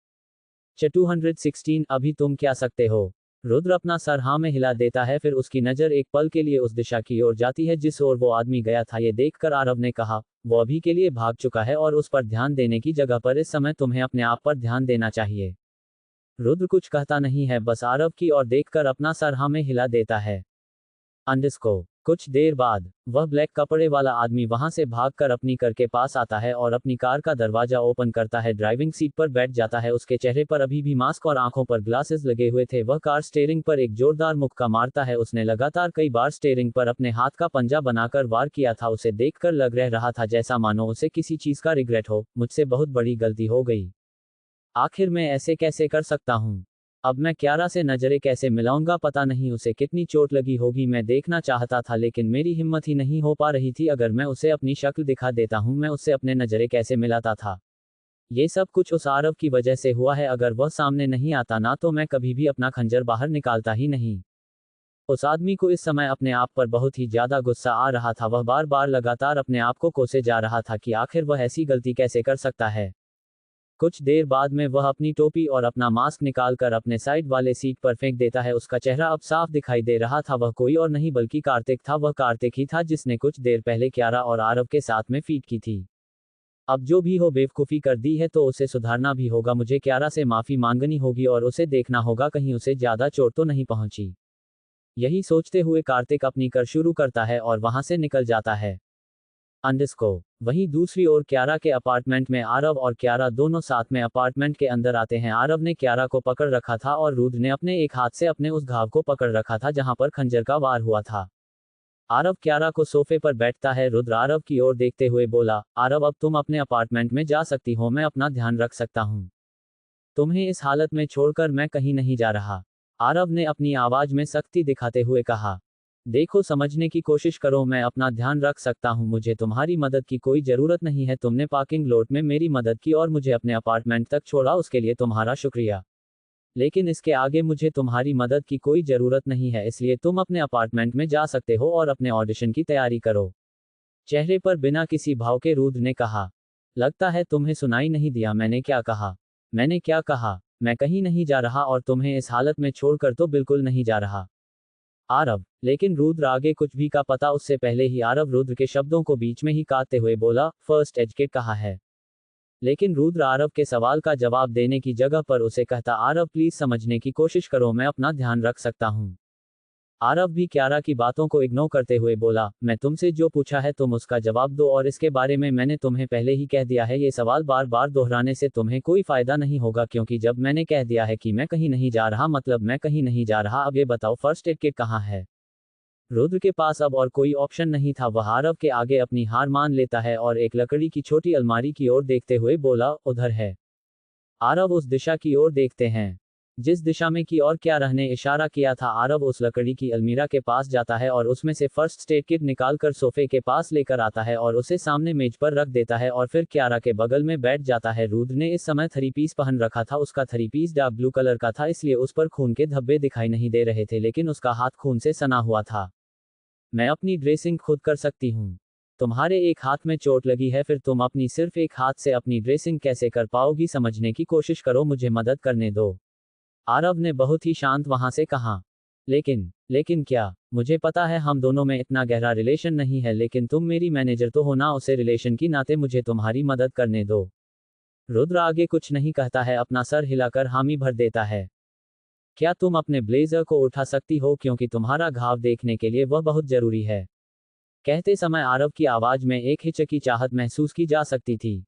216 अभी तुम क्या सकते हो? रुद्र अपना सर हाँ में हिला देता है, फिर उसकी नजर एक पल के लिए उस दिशा की ओर जाती है जिस ओर वो आदमी गया था। ये देखकर आरव ने कहा, वो अभी के लिए भाग चुका है और उस पर ध्यान देने की जगह पर इस समय तुम्हें अपने आप पर ध्यान देना चाहिए। रुद्र कुछ कहता नहीं है, बस आरव की ओर देखकर अपना सर हाँ में हिला देता है। अंडरस्को कुछ देर बाद वह ब्लैक कपड़े वाला आदमी वहां से भागकर अपनी कार के पास आता है और अपनी कार का दरवाजा ओपन करता है, ड्राइविंग सीट पर बैठ जाता है। उसके चेहरे पर अभी भी मास्क और आंखों पर ग्लासेस लगे हुए थे। वह कार स्टीयरिंग पर एक जोरदार मुक्का मारता है। उसने लगातार कई बार स्टीयरिंग पर अपने हाथ का पंजा बनाकर वार किया था। उसे देखकर लग रहा था जैसा मानो उसे किसी चीज का रिग्रेट हो। मुझसे बहुत बड़ी गलती हो गई, आखिर मैं ऐसे कैसे कर सकता हूँ। अब मैं क्यारा से नजरें कैसे मिलाऊंगा, पता नहीं उसे कितनी चोट लगी होगी। मैं देखना चाहता था लेकिन मेरी हिम्मत ही नहीं हो पा रही थी। अगर मैं उसे अपनी शक्ल दिखा देता हूँ, मैं उससे अपने नजरें कैसे मिलाता था। ये सब कुछ उस आरव की वजह से हुआ है। अगर वह सामने नहीं आता ना तो मैं कभी भी अपना खंजर बाहर निकालता ही नहीं। उस आदमी को इस समय अपने आप पर बहुत ही ज्यादा गुस्सा आ रहा था। वह बार बार लगातार अपने आप को कोसे जा रहा था कि आखिर वह ऐसी गलती कैसे कर सकता है। कुछ देर बाद में वह अपनी टोपी और अपना मास्क निकालकर अपने साइड वाले सीट पर फेंक देता है। उसका चेहरा अब साफ दिखाई दे रहा था। वह कोई और नहीं बल्कि कार्तिक था। वह कार्तिक ही था जिसने कुछ देर पहले क्यारा और आरव के साथ में फीट की थी। अब जो भी हो, बेवकूफ़ी कर दी है तो उसे सुधारना भी होगा। मुझे क्यारा से माफ़ी मांगनी होगी और उसे देखना होगा कहीं उसे ज़्यादा चोट तो नहीं पहुंची। यही सोचते हुए कार्तिक अपनी कार शुरू करता है और वहां से निकल जाता है। अंडरस्को वहीं दूसरी ओर क्यारा के अपार्टमेंट में आरव और क्यारा दोनों साथ में अपार्टमेंट के अंदर आते हैं। आरव ने क्यारा को पकड़ रखा था और रुद्र ने अपने एक हाथ से अपने उस घाव को पकड़ रखा था जहां पर खंजर का वार हुआ था। आरव क्यारा को सोफे पर बैठता है। रुद्र आरव की ओर देखते हुए बोला, आरव अब तुम अपने अपार्टमेंट में जा सकती हो, मैं अपना ध्यान रख सकता हूँ। तुम्हें इस हालत में छोड़कर मैं कहीं नहीं जा रहा। आरव ने अपनी आवाज में सख्ती दिखाते हुए कहा, देखो समझने की कोशिश करो, मैं अपना ध्यान रख सकता हूँ, मुझे तुम्हारी मदद की कोई जरूरत नहीं है। तुमने पार्किंग लॉट में मेरी मदद की और मुझे अपने अपार्टमेंट तक छोड़ा, उसके लिए तुम्हारा शुक्रिया। लेकिन इसके आगे मुझे तुम्हारी मदद की कोई जरूरत नहीं है, इसलिए तुम अपने अपार्टमेंट में जा सकते हो और अपने ऑडिशन की तैयारी करो। चेहरे पर बिना किसी भाव के रुद्र ने कहा, लगता है तुम्हें सुनाई नहीं दिया मैंने क्या कहा। मैंने क्या कहा? मैं कहीं नहीं जा रहा और तुम्हें इस हालत में छोड़कर तो बिल्कुल नहीं जा रहा। आरव, लेकिन रुद्र आगे कुछ भी का पता उससे पहले ही आरव रुद्र के शब्दों को बीच में ही काटते हुए बोला, फर्स्ट एड किट कहा है। लेकिन रुद्र आरव के सवाल का जवाब देने की जगह पर उसे कहता, आरव प्लीज समझने की कोशिश करो, मैं अपना ध्यान रख सकता हूँ। आरव भी क्यारा की बातों को इग्नोर करते हुए बोला, मैं तुमसे जो पूछा है तुम उसका जवाब दो और इसके बारे में मैंने तुम्हें पहले ही कह दिया है। ये सवाल बार बार दोहराने से तुम्हें कोई फायदा नहीं होगा, क्योंकि जब मैंने कह दिया है कि मैं कहीं नहीं जा रहा मतलब मैं कहीं नहीं जा रहा। अब ये बताओ फर्स्ट एड किट कहाँ है? रुद्र के पास अब और कोई ऑप्शन नहीं था। वह आरव के आगे अपनी हार मान लेता है और एक लकड़ी की छोटी अलमारी की ओर देखते हुए बोला, उधर है। आरव उस दिशा की ओर देखते हैं जिस दिशा में की और क्यारा ने इशारा किया था। आरव उस लकड़ी की अलमीरा के पास जाता है और उसमें से फर्स्ट एड किट निकालकर सोफे के पास लेकर आता है और उसे सामने मेज पर रख देता है और फिर क्यारा के बगल में बैठ जाता है। रुद्र ने इस समय थ्री पीस पहन रखा था। उसका three piece dark blue colour का था, इसलिए उस पर खून के धब्बे दिखाई नहीं दे रहे थे, लेकिन उसका हाथ खून से सना हुआ था। मैं अपनी ड्रेसिंग खुद कर सकती हूँ। तुम्हारे एक हाथ में चोट लगी है, फिर तुम अपनी सिर्फ एक हाथ से अपनी ड्रेसिंग कैसे कर पाओगी? समझने की कोशिश करो, मुझे मदद करने दो। आरव ने बहुत ही शांत वहां से कहा, लेकिन क्या? मुझे पता है हम दोनों में इतना गहरा रिलेशन नहीं है, लेकिन तुम मेरी मैनेजर तो हो ना, उसे रिलेशन की नाते मुझे तुम्हारी मदद करने दो। रुद्र आगे कुछ नहीं कहता है, अपना सर हिलाकर हामी भर देता है। क्या तुम अपने ब्लेजर को उठा सकती हो, क्योंकि तुम्हारा घाव देखने के लिए वह बहुत जरूरी है। कहते समय आरव की आवाज में एक हिचकिचाहट महसूस की जा सकती थी।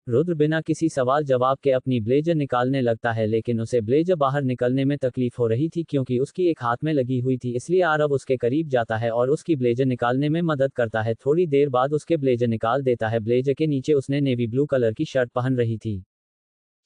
रुद्र बिना किसी सवाल जवाब के अपनी ब्लेजर निकालने लगता है, लेकिन उसे ब्लेजर बाहर निकलने में तकलीफ हो रही थी क्योंकि उसकी एक हाथ में लगी हुई थी। इसलिए आरव उसके करीब जाता है और उसकी ब्लेजर निकालने में मदद करता है। थोड़ी देर बाद उसके ब्लेजर निकाल देता है। ब्लेजर के नीचे उसने नेवी ब्लू कलर की शर्ट पहन रही थी।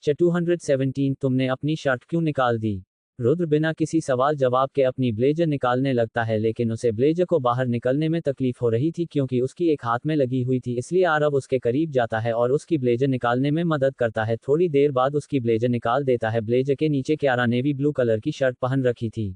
217 तुमने अपनी शर्ट क्यों निकाल दी? रुद्र बिना किसी सवाल जवाब के अपनी ब्लेजर निकालने लगता है, लेकिन उसे ब्लेजर को बाहर निकलने में तकलीफ हो रही थी क्योंकि उसकी एक हाथ में लगी हुई थी, इसलिए आरव उसके करीब जाता है और उसकी ब्लेजर निकालने में मदद करता है। थोड़ी देर बाद उसकी ब्लेजर निकाल देता है। ब्लेजर के नीचे क्यारा नेवी ब्लू कलर की शर्ट पहन रखी थी।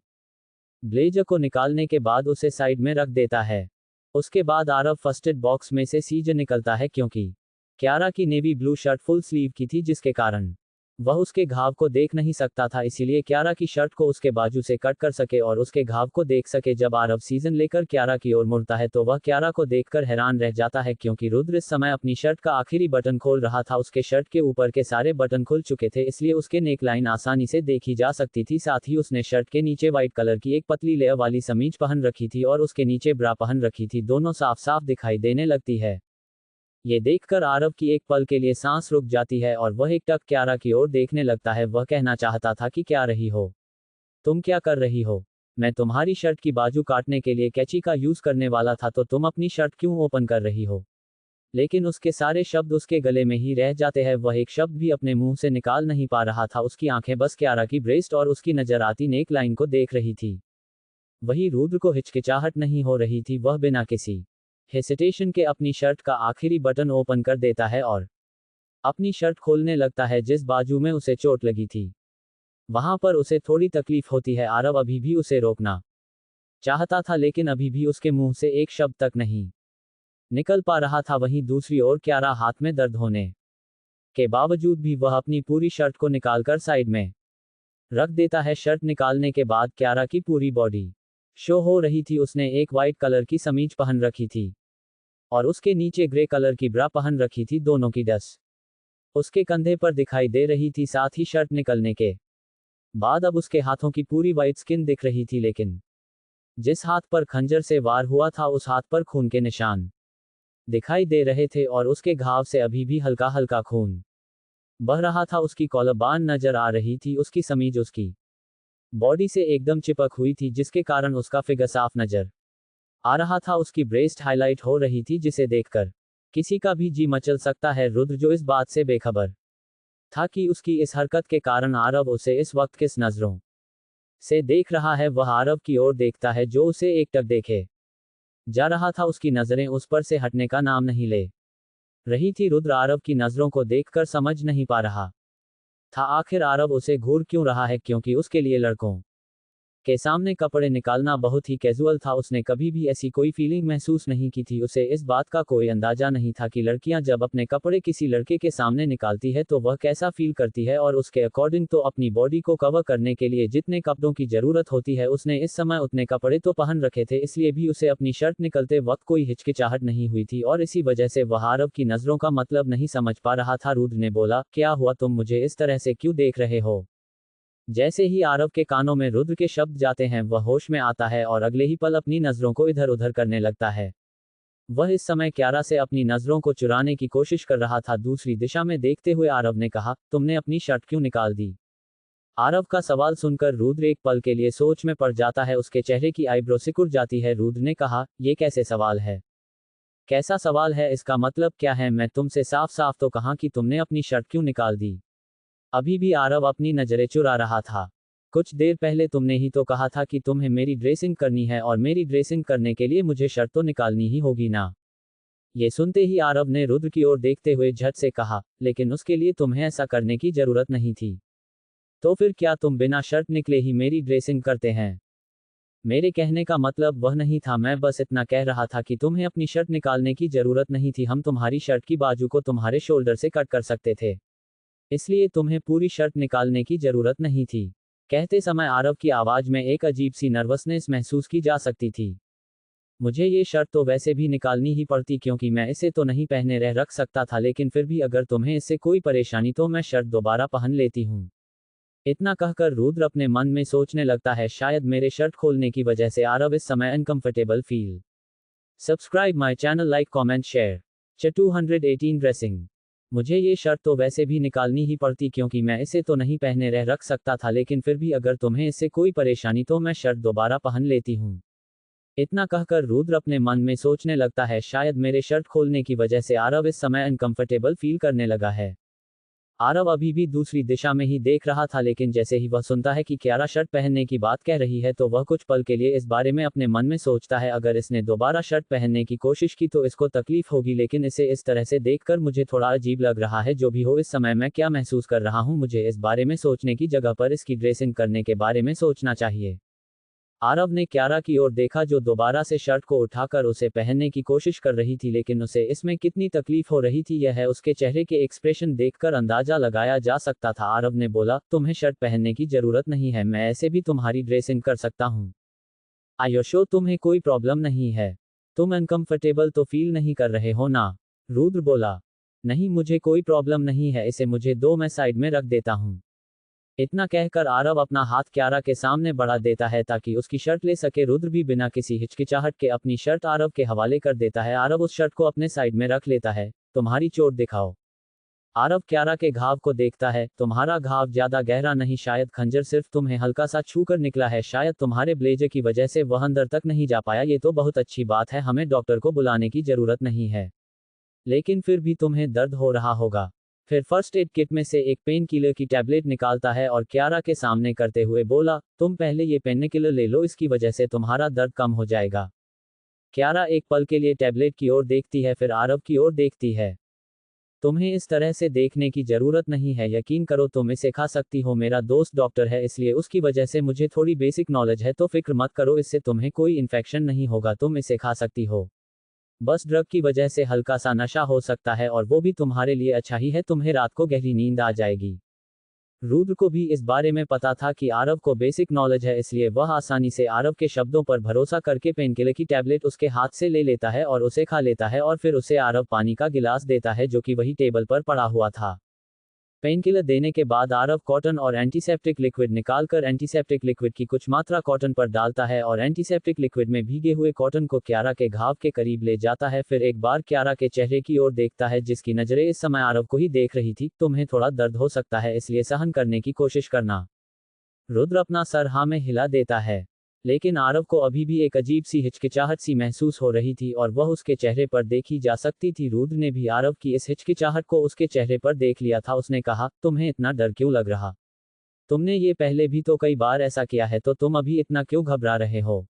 ब्लेजर को निकालने के बाद उसे साइड में रख देता है। उसके बाद आरव फर्स्ट एड बॉक्स में से सीजर निकलता है क्योंकि क्यारा की navy blue shirt full sleeve की थी, जिसके कारण वह उसके घाव को देख नहीं सकता था, इसीलिए क्यारा की शर्ट को उसके बाजू से कट कर सके और उसके घाव को देख सके। जब आरव सीजन लेकर क्यारा की ओर मुड़ता है तो वह क्यारा को देखकर हैरान रह जाता है क्योंकि रुद्र इस समय अपनी शर्ट का आखिरी बटन खोल रहा था। उसके शर्ट के ऊपर के सारे बटन खुल चुके थे, इसलिए उसके नेकलाइन आसानी से देखी जा सकती थी। साथ ही उसने शर्ट के नीचे व्हाइट कलर की एक पतली लेयर वाली समीज पहन रखी थी और उसके नीचे ब्रा पहन रखी थी। दोनों साफ साफ दिखाई देने लगती है। ये देखकर आरव की एक पल के लिए सांस रुक जाती है और वह एक टक क्यारा की ओर देखने लगता है। वह कहना चाहता था कि क्या रही हो तुम, क्या कर रही हो? मैं तुम्हारी शर्ट की बाजू काटने के लिए कैंची का यूज करने वाला था, तो तुम अपनी शर्ट क्यों ओपन कर रही हो? लेकिन उसके सारे शब्द उसके गले में ही रह जाते हैं। वह एक शब्द भी अपने मुंह से निकाल नहीं पा रहा था। उसकी आंखें बस क्यारा की ब्रेस्ट और उसकी नजर आती नेक लाइन को देख रही थी। वही रुद्र को हिचकिचाहट नहीं हो रही थी। वह बिना किसी हेसिटेशन के अपनी शर्ट का आखिरी बटन ओपन कर देता है और अपनी शर्ट खोलने लगता है जिस बाजू में उसे चोट लगी थी। वहां पर उसे थोड़ी तकलीफ होती है। आरव अभी भी उसे रोकना चाहता था, लेकिन अभी भी उसके मुंह से एक शब्द तक नहीं निकल पा रहा था। वहीं दूसरी ओर क्यारा हाथ में दर्द होने के बावजूद भी वह अपनी पूरी शर्ट को निकालकर साइड में रख देता है। शर्ट निकालने के बाद क्यारा की पूरी बॉडी शो हो रही थी। उसने एक वाइट कलर की समीज पहन रखी थी और उसके नीचे ग्रे कलर की ब्रा पहन रखी थी। दोनों की डस उसके कंधे पर दिखाई दे रही थी। साथ ही शर्ट निकलने के बाद अब उसके हाथों की पूरी वाइट स्किन दिख रही थी, लेकिन जिस हाथ पर खंजर से वार हुआ था उस हाथ पर खून के निशान दिखाई दे रहे थे और उसके घाव से अभी भी हल्का हल्का खून बह रहा था। उसकी कॉलरबान नजर आ रही थी। उसकी समीज उसकी बॉडी से एकदम चिपक हुई थी, जिसके कारण उसका फिगर साफ नजर आ रहा था। उसकी ब्रेस्ट हाईलाइट हो रही थी, जिसे देखकर किसी का भी जी मचल सकता है। रुद्र जो इस बात से बेखबर था कि उसकी इस हरकत के कारण आरव उसे इस वक्त किस नजरों से देख रहा है, वह आरव की ओर देखता है जो उसे एकटक देखे जा रहा था। उसकी नजरें उस पर से हटने का नाम नहीं ले रही थी। रुद्र आरव की नजरों को देखकर समझ नहीं पा रहा था आखिर आरव उसे घूर क्यों रहा है, क्योंकि उसके लिए लड़कों के सामने कपड़े निकालना बहुत ही कैजुअल था। उसने कभी भी ऐसी कोई फीलिंग महसूस नहीं की थी। उसे इस बात का कोई अंदाजा नहीं था कि लड़कियां जब अपने कपड़े किसी लड़के के सामने निकालती है तो वह कैसा फील करती है, और उसके अकॉर्डिंग तो अपनी बॉडी को कवर करने के लिए जितने कपड़ों की जरूरत होती है उसने इस समय उतने कपड़े तो पहन रखे थे, इसलिए भी उसे अपनी शर्ट निकलते वक्त कोई हिचकिचाहट नहीं हुई थी और इसी वजह से वह आरव की नजरों का मतलब नहीं समझ पा रहा था। रुद्र ने बोला, क्या हुआ, तुम मुझे इस तरह से क्यों देख रहे हो? जैसे ही आरव के कानों में रुद्र के शब्द जाते हैं वह होश में आता है और अगले ही पल अपनी नजरों को इधर उधर करने लगता है। वह इस समय क्यारा से अपनी नजरों को चुराने की कोशिश कर रहा था। दूसरी दिशा में देखते हुए आरव ने कहा, तुमने अपनी शर्ट क्यों निकाल दी? आरव का सवाल सुनकर रुद्र एक पल के लिए सोच में पड़ जाता है। उसके चेहरे की आईब्रो सिकुड़ जाती है। रुद्र ने कहा, ये कैसे सवाल है? कैसा सवाल है? इसका मतलब क्या है? मैं तुमसे साफ साफ तो कहा कि तुमने अपनी शर्ट क्यों निकाल दी। अभी भी आरव अपनी नजरें चुरा रहा था। कुछ देर पहले तुमने ही तो कहा था कि तुम्हें मेरी ड्रेसिंग करनी है और मेरी ड्रेसिंग करने के लिए मुझे शर्ट तो निकालनी ही होगी ना। ये सुनते ही आरव ने रुद्र की ओर देखते हुए झट से कहा, लेकिन उसके लिए तुम्हें ऐसा करने की जरूरत नहीं थी। तो फिर क्या तुम बिना शर्ट निकले ही मेरी ड्रेसिंग करते हैं? मेरे कहने का मतलब वह नहीं था। मैं बस इतना कह रहा था कि तुम्हें अपनी शर्ट निकालने की जरूरत नहीं थी। हम तुम्हारी शर्ट की बाजू को तुम्हारे शोल्डर से कट कर सकते थे, इसलिए तुम्हें पूरी शर्ट निकालने की जरूरत नहीं थी। कहते समय आरव की आवाज में एक अजीब सी नर्वसनेस महसूस की जा सकती थी। मुझे ये शर्ट तो वैसे भी निकालनी ही पड़ती क्योंकि मैं इसे तो नहीं पहने रख सकता था, लेकिन फिर भी अगर तुम्हें इससे कोई परेशानी तो मैं शर्ट दोबारा पहन लेती हूँ। इतना कहकर रुद्र अपने मन में सोचने लगता है, शायद मेरे शर्ट खोलने की वजह से आरव इस समय uncomfortable feel. Subscribe my channel, like comment share. 218 dressing. मुझे ये शर्ट तो वैसे भी निकालनी ही पड़ती क्योंकि मैं इसे तो नहीं पहने रख सकता था, लेकिन फिर भी अगर तुम्हें इससे कोई परेशानी तो मैं शर्ट दोबारा पहन लेती हूँ। इतना कहकर रुद्र अपने मन में सोचने लगता है, शायद मेरे शर्ट खोलने की वजह से आरव इस समय अनकंफर्टेबल फील करने लगा है। आरव अभी भी दूसरी दिशा में ही देख रहा था, लेकिन जैसे ही वह सुनता है कि क्यारा शर्ट पहनने की बात कह रही है तो वह कुछ पल के लिए इस बारे में अपने मन में सोचता है, अगर इसने दोबारा शर्ट पहनने की कोशिश की तो इसको तकलीफ होगी, लेकिन इसे इस तरह से देखकर मुझे थोड़ा अजीब लग रहा है। जो भी हो, इस समय मैं क्या महसूस कर रहा हूँ, मुझे इस बारे में सोचने की जगह पर इसकी ड्रेसिंग करने के बारे में सोचना चाहिए। आरव ने क्यारा की ओर देखा जो दोबारा से शर्ट को उठाकर उसे पहनने की कोशिश कर रही थी, लेकिन उसे इसमें कितनी तकलीफ हो रही थी यह उसके चेहरे के एक्सप्रेशन देखकर अंदाजा लगाया जा सकता था। आरव ने बोला, तुम्हें शर्ट पहनने की जरूरत नहीं है, मैं ऐसे भी तुम्हारी ड्रेसिंग कर सकता हूँ। आयुषो, तुम्हें कोई प्रॉब्लम नहीं है? तुम अनकंफर्टेबल तो फील नहीं कर रहे हो ना? रुद्र बोला। नहीं, मुझे कोई प्रॉब्लम नहीं है, इसे मुझे दो, मैं साइड में रख देता हूँ। इतना कहकर आरव अपना हाथ क्यारा के सामने बढ़ा देता है ताकि उसकी शर्ट ले सके। रुद्र भी बिना किसी हिचकिचाहट के अपनी शर्ट आरव के हवाले कर देता है। आरव उस शर्ट को अपने साइड में रख लेता है। तुम्हारी चोट दिखाओ। आरव क्यारा के घाव को देखता है। तुम्हारा घाव ज्यादा गहरा नहीं, शायद खंजर सिर्फ तुम्हें हल्का सा छू कर निकला है, शायद तुम्हारे ब्लेजर की वजह से वह अंदर तक नहीं जा पाया। ये तो बहुत अच्छी बात है, हमें डॉक्टर को बुलाने की जरूरत नहीं है, लेकिन फिर भी तुम्हें दर्द हो रहा होगा। फिर फर्स्ट एड किट में से एक पेन किलर की टैबलेट निकालता है और क्यारा के सामने करते हुए बोला, तुम पहले ये पेन किलर ले लो, इसकी वजह से तुम्हारा दर्द कम हो जाएगा। क्यारा एक पल के लिए टैबलेट की ओर देखती है, फिर आरव की ओर देखती है। तुम्हें इस तरह से देखने की जरूरत नहीं है, यकीन करो तुम इसे खा सकती हो, मेरा दोस्त डॉक्टर है इसलिए उसकी वजह से मुझे थोड़ी बेसिक नॉलेज है, तो फिक्र मत करो, इससे तुम्हें कोई इन्फेक्शन नहीं होगा, तुम इसे खा सकती हो। बस ड्रग की वजह से हल्का सा नशा हो सकता है और वो भी तुम्हारे लिए अच्छा ही है, तुम्हें रात को गहरी नींद आ जाएगी। रुद्र को भी इस बारे में पता था कि आरव को बेसिक नॉलेज है, इसलिए वह आसानी से आरव के शब्दों पर भरोसा करके पेनकिलर की टैबलेट उसके हाथ से ले लेता है और उसे खा लेता है, और फिर उसे आरव पानी का गिलास देता है जो कि वही टेबल पर पड़ा हुआ था। पेनकिलर देने के बाद आरव कॉटन और एंटीसेप्टिक लिक्विड निकालकर एंटीसेप्टिक लिक्विड की कुछ मात्रा कॉटन पर डालता है और एंटीसेप्टिक लिक्विड में भीगे हुए कॉटन को क्यारा के घाव के करीब ले जाता है। फिर एक बार क्यारा के चेहरे की ओर देखता है जिसकी नजरें इस समय आरव को ही देख रही थी। तुम्हें थोड़ा दर्द हो सकता है, इसलिए सहन करने की कोशिश करना। रुद्र अपना सर हाँ में हिला देता है, लेकिन आरव को अभी भी एक अजीब सी हिचकिचाहट सी महसूस हो रही थी और वह उसके चेहरे पर देखी जा सकती थी। रुद्र ने भी आरव की इस हिचकिचाहट को उसके चेहरे पर देख लिया था। उसने कहा, तुम्हें इतना डर क्यों लग रहा? तुमने ये पहले भी तो कई बार ऐसा किया है, तो तुम अभी इतना क्यों घबरा रहे हो?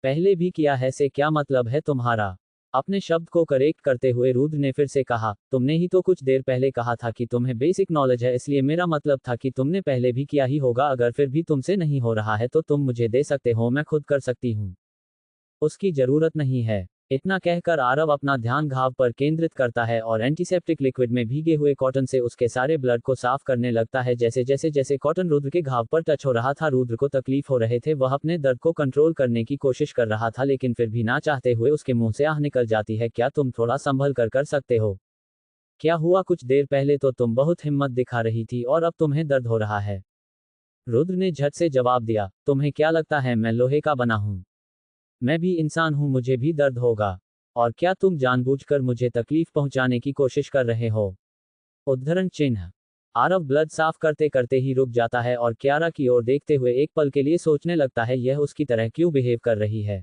पहले भी किया है से क्या मतलब है तुम्हारा? अपने शब्द को करेक्ट करते हुए रुद्र ने फिर से कहा, तुमने ही तो कुछ देर पहले कहा था कि तुम्हें बेसिक नॉलेज है, इसलिए मेरा मतलब था कि तुमने पहले भी किया ही होगा। अगर फिर भी तुमसे नहीं हो रहा है तो तुम मुझे दे सकते हो, मैं खुद कर सकती हूँ। उसकी जरूरत नहीं है। इतना कहकर आरव अपना ध्यान घाव पर केंद्रित करता है और एंटीसेप्टिक लिक्विड में भीगे हुए कॉटन से उसके सारे ब्लड को साफ करने लगता है। जैसे जैसे जैसे कॉटन रुद्र के घाव पर टच हो रहा था, रुद्र को तकलीफ हो रहे थे, वह अपने दर्द को कंट्रोल करने की कोशिश कर रहा था, लेकिन फिर भी ना चाहते हुए उसके मुंह से आह निकल जाती है। क्या तुम थोड़ा संभल कर सकते हो? क्या हुआ? कुछ देर पहले तो तुम बहुत हिम्मत दिखा रही थी और अब तुम्हें दर्द हो रहा है। रुद्र ने झट से जवाब दिया, तुम्हें क्या लगता है मैं लोहे का बना हूं? मैं भी इंसान हूं, मुझे भी दर्द होगा। और क्या तुम जानबूझकर मुझे तकलीफ पहुंचाने की कोशिश कर रहे हो? उद्धरण चिन्ह। आरव ब्लड साफ करते करते ही रुक जाता है और क्यारा की ओर देखते हुए एक पल के लिए सोचने लगता है, यह उसकी तरह क्यों बिहेव कर रही है?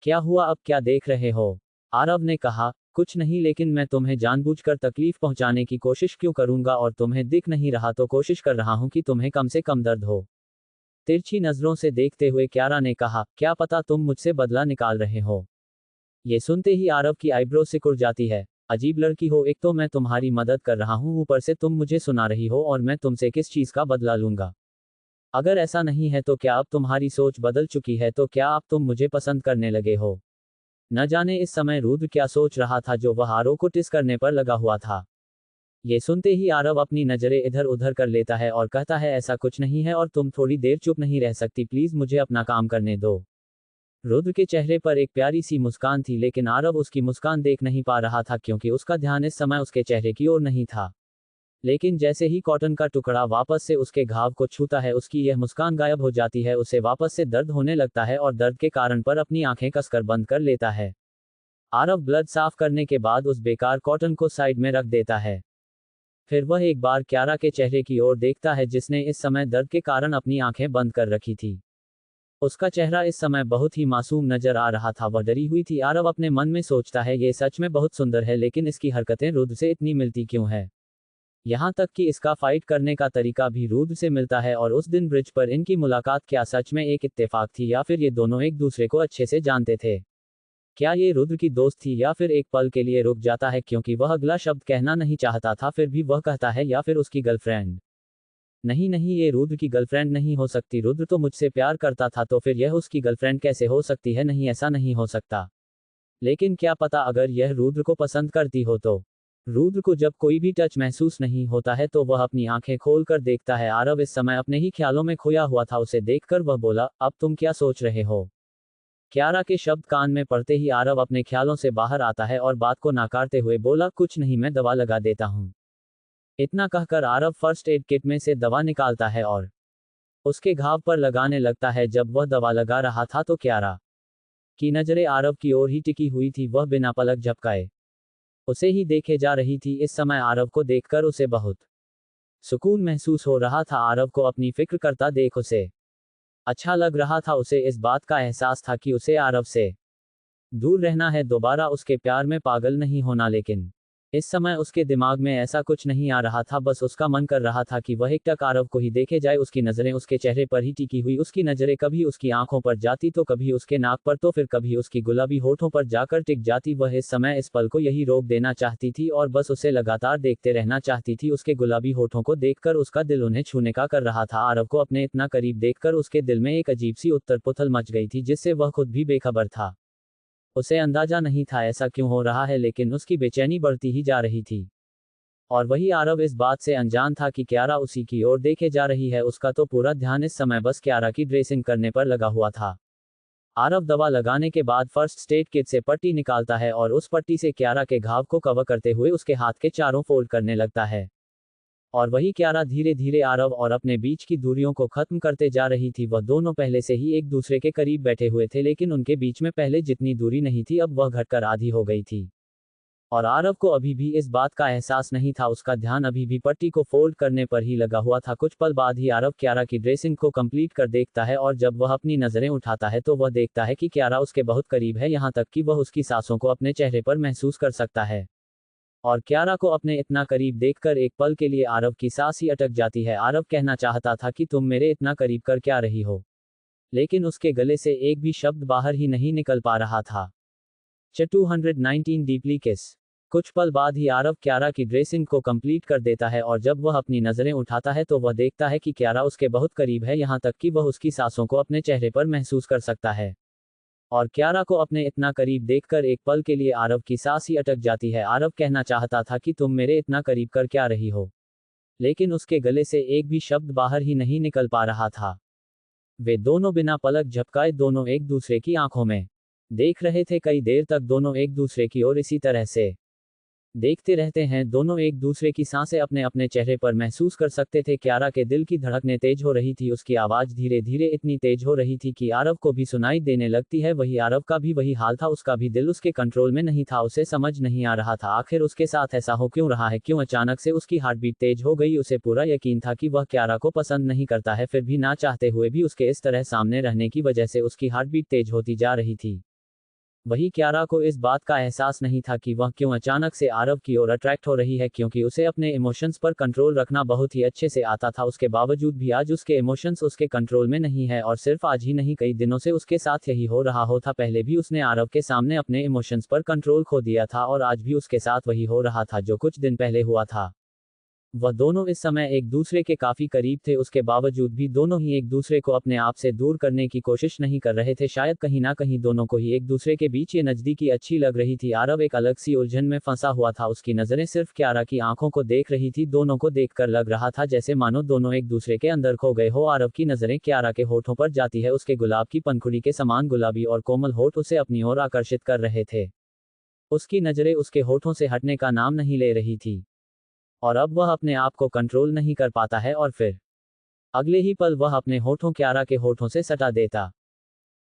क्या हुआ, अब क्या देख रहे हो? आरव ने कहा, कुछ नहीं, लेकिन मैं तुम्हें जानबूझकर तकलीफ पहुंचाने की कोशिश क्यों करूंगा, और तुम्हें दिख नहीं रहा तो कोशिश कर रहा हूं कि तुम्हें कम से कम दर्द हो। तिरछी नजरों से देखते हुए क्यारा ने कहा, क्या पता तुम मुझसे बदला निकाल रहे हो। ये सुनते ही आरव की आईब्रो सिकुड़ जाती है। अजीब लड़की हो, एक तो मैं तुम्हारी मदद कर रहा हूं, ऊपर से तुम मुझे सुना रही हो, और मैं तुमसे किस चीज का बदला लूंगा? अगर ऐसा नहीं है तो क्या अब तुम्हारी सोच बदल चुकी है? तो क्या अब तुम मुझे पसंद करने लगे हो? न जाने इस समय रुद्र क्या सोच रहा था जो वह आरव को टिस करने पर लगा हुआ था। ये सुनते ही आरव अपनी नजरें इधर उधर कर लेता है और कहता है, ऐसा कुछ नहीं है, और तुम थोड़ी देर चुप नहीं रह सकती? प्लीज मुझे अपना काम करने दो। रुद्र के चेहरे पर एक प्यारी सी मुस्कान थी, लेकिन आरव उसकी मुस्कान देख नहीं पा रहा था क्योंकि उसका ध्यान इस समय उसके चेहरे की ओर नहीं था। लेकिन जैसे ही कॉटन का टुकड़ा वापस से उसके घाव को छूता है, उसकी यह मुस्कान गायब हो जाती है। उसे वापस से दर्द होने लगता है और दर्द के कारण पर अपनी आंखें कसकर बंद कर लेता है। आरव ब्लड साफ करने के बाद उस बेकार कॉटन को साइड में रख देता है। फिर वह एक बार क्यारा के चेहरे की ओर देखता है जिसने इस समय दर्द के कारण अपनी आंखें बंद कर रखी थी। उसका चेहरा इस समय बहुत ही मासूम नजर आ रहा था, वह डरी हुई थी। आरव अपने मन में सोचता है, ये सच में बहुत सुंदर है, लेकिन इसकी हरकतें रुद्र से इतनी मिलती क्यों है? यहाँ तक कि इसका फाइट करने का तरीका भी रुद्र से मिलता है। और उस दिन ब्रिज पर इनकी मुलाकात क्या सच में एक इत्तेफाक थी या फिर ये दोनों एक दूसरे को अच्छे से जानते थे? क्या ये रुद्र की दोस्त थी या फिर एक पल के लिए रुक जाता है क्योंकि वह अगला शब्द कहना नहीं चाहता था, फिर भी वह कहता है या फिर उसकी गर्लफ्रेंड? नहीं नहीं, ये रुद्र की गर्लफ्रेंड नहीं हो सकती। रुद्र तो मुझसे प्यार करता था, तो फिर यह उसकी गर्लफ्रेंड कैसे हो सकती है? नहीं, ऐसा नहीं हो सकता। लेकिन क्या पता अगर यह रुद्र को पसंद करती हो तो? रुद्र को जब कोई भी टच महसूस नहीं होता है तो वह अपनी आंखें खोलकर देखता है। आरव इस समय अपने ही ख्यालों में खोया हुआ था। उसे देखकर वह बोला, अब तुम क्या सोच रहे हो? क्यारा के शब्द कान में पड़ते ही आरव अपने ख्यालों से बाहर आता है और बात को नाकारते हुए बोला, कुछ नहीं, मैं दवा लगा देता हूँ। इतना कहकर आरव फर्स्ट एड किट में से दवा निकालता है और उसके घाव पर लगाने लगता है। जब वह दवा लगा रहा था तो क्यारा की नजरें आरव की ओर ही टिकी हुई थी। वह बिना पलक झपकाए उसे ही देखे जा रही थी। इस समय आरव को देखकर उसे बहुत सुकून महसूस हो रहा था। आरव को अपनी फिक्र करता देख उसे अच्छा लग रहा था। उसे इस बात का एहसास था कि उसे आरव से दूर रहना है, दोबारा उसके प्यार में पागल नहीं होना। लेकिन इस समय उसके दिमाग में ऐसा कुछ नहीं आ रहा था। बस उसका मन कर रहा था कि वह एकटक आरव को ही देखे जाए। उसकी नजरें उसके चेहरे पर ही टिकी हुई। उसकी नजरें कभी उसकी आंखों पर जाती तो कभी उसके नाक पर, तो फिर कभी उसकी गुलाबी होठों पर जाकर टिक जाती। वह इस समय इस पल को यही रोक देना चाहती थी और बस उसे लगातार देखते रहना चाहती थी। उसके गुलाबी होठों को देखकर उसका दिल उन्हें छूने का कर रहा था। आरव को अपने इतना करीब देखकर उसके दिल में एक अजीब सी उत्तर पुथल मच गई थी जिससे वह खुद भी बेखबर था। उसे अंदाजा नहीं था ऐसा क्यों हो रहा है, लेकिन उसकी बेचैनी बढ़ती ही जा रही थी। और वही आरव इस बात से अनजान था कि क्यारा उसी की ओर देखे जा रही है। उसका तो पूरा ध्यान इस समय बस क्यारा की ड्रेसिंग करने पर लगा हुआ था। आरव दवा लगाने के बाद फर्स्ट एड किट से पट्टी निकालता है और उस पट्टी से क्यारा के घाव को कवर करते हुए उसके हाथ के चारों फोल्ड करने लगता है। और वही क्यारा धीरे धीरे आरव और अपने बीच की दूरियों को खत्म करते जा रही थी। वह दोनों पहले से ही एक दूसरे के करीब बैठे हुए थे, लेकिन उनके बीच में पहले जितनी दूरी नहीं थी अब वह घटकर आधी हो गई थी। और आरव को अभी भी इस बात का एहसास नहीं था। उसका ध्यान अभी भी पट्टी को फोल्ड करने पर ही लगा हुआ था। कुछ पल बाद ही आरव क्यारा की ड्रेसिंग को कंप्लीट कर देखता है और जब वह अपनी नजरें उठाता है तो वह देखता है कि क्यारा उसके बहुत करीब है, यहाँ तक कि वह उसकी सांसों को अपने चेहरे पर महसूस कर सकता है। और क्यारा को अपने इतना करीब देखकर एक पल के लिए आरव की सांस ही अटक जाती है। आरव कहना चाहता था कि तुम मेरे इतना करीब कर क्या रही हो, लेकिन उसके गले से एक भी शब्द बाहर ही नहीं निकल पा रहा था। 219 डीपली किस। कुछ पल बाद ही आरव क्यारा की ड्रेसिंग को कंप्लीट कर देता है और जब वह अपनी नजरें उठाता है तो वह देखता है कि क्यारा उसके बहुत करीब है, यहाँ तक कि वह उसकी सांसों को अपने चेहरे पर महसूस कर सकता है। और क्यारा को अपने इतना करीब देखकर एक पल के लिए आरव की सांस ही अटक जाती है। आरव कहना चाहता था कि तुम मेरे इतना करीब कर क्या रही हो, लेकिन उसके गले से एक भी शब्द बाहर ही नहीं निकल पा रहा था। वे दोनों बिना पलक झपकाए दोनों एक दूसरे की आंखों में देख रहे थे। कई देर तक दोनों एक दूसरे की ओर इसी तरह से देखते रहते हैं। दोनों एक दूसरे की सांसें अपने अपने चेहरे पर महसूस कर सकते थे। क्यारा के दिल की धड़कनें तेज हो रही थी। उसकी आवाज धीरे धीरे इतनी तेज हो रही थी कि आरव को भी सुनाई देने लगती है। वही आरव का भी वही हाल था। उसका भी दिल उसके कंट्रोल में नहीं था। उसे समझ नहीं आ रहा था आखिर उसके साथ ऐसा हो क्यों रहा है, क्यों अचानक से उसकी हार्टबीट तेज हो गई। उसे पूरा यकीन था कि वह क्यारा को पसंद नहीं करता है, फिर भी ना चाहते हुए भी उसके इस तरह सामने रहने की वजह से उसकी हार्टबीट तेज होती जा रही थी। वही क्यारा को इस बात का एहसास नहीं था कि वह क्यों अचानक से आरव की ओर अट्रैक्ट हो रही है, क्योंकि उसे अपने इमोशंस पर कंट्रोल रखना बहुत ही अच्छे से आता था। उसके बावजूद भी आज उसके इमोशंस उसके कंट्रोल में नहीं है। और सिर्फ आज ही नहीं, कई दिनों से उसके साथ यही हो रहा होता। पहले भी उसने आरव के सामने अपने इमोशंस पर कंट्रोल खो दिया था और आज भी उसके साथ वही हो रहा था जो कुछ दिन पहले हुआ था। वह दोनों इस समय एक दूसरे के काफी करीब थे, उसके बावजूद भी दोनों ही एक दूसरे को अपने आप से दूर करने की कोशिश नहीं कर रहे थे। शायद कहीं ना कहीं दोनों को ही एक दूसरे के बीच ये नजदीकी अच्छी लग रही थी। आरव एक अलग सी उलझन में फंसा हुआ था। उसकी नजरें सिर्फ क्यारा की आंखों को देख रही थी। दोनों को देखकर लग रहा था जैसे मानो दोनों एक दूसरे के अंदर खो गए हो। आरव की नजरें क्यारा के होठों पर जाती है। उसके गुलाब की पंखुड़ी के समान गुलाबी और कोमल होठ उसे अपनी ओर आकर्षित कर रहे थे। उसकी नजरें उसके होठों से हटने का नाम नहीं ले रही थी और अब वह अपने आप को कंट्रोल नहीं कर पाता है और फिर अगले ही पल वह अपने होठों क्यारा के होठों से सटा देता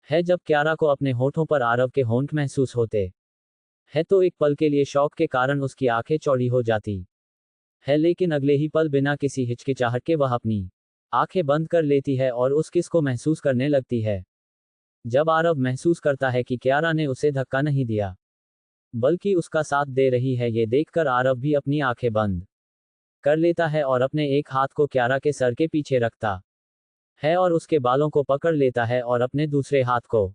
है। जब क्यारा को अपने होठों पर आरव के होंठ महसूस होते है तो एक पल के लिए शौक के कारण उसकी आंखें चौड़ी हो जाती है, लेकिन अगले ही पल बिना किसी हिचकिचाहट के वह अपनी आंखें बंद कर लेती है और उस किस को महसूस करने लगती है। जब आरव महसूस करता है कि क्यारा ने उसे धक्का नहीं दिया बल्कि उसका साथ दे रही है, ये देखकर आरव भी अपनी आंखें बंद कर लेता है और अपने एक हाथ को क्यारा के सर के पीछे रखता है और उसके बालों को पकड़ लेता है और अपने दूसरे हाथ को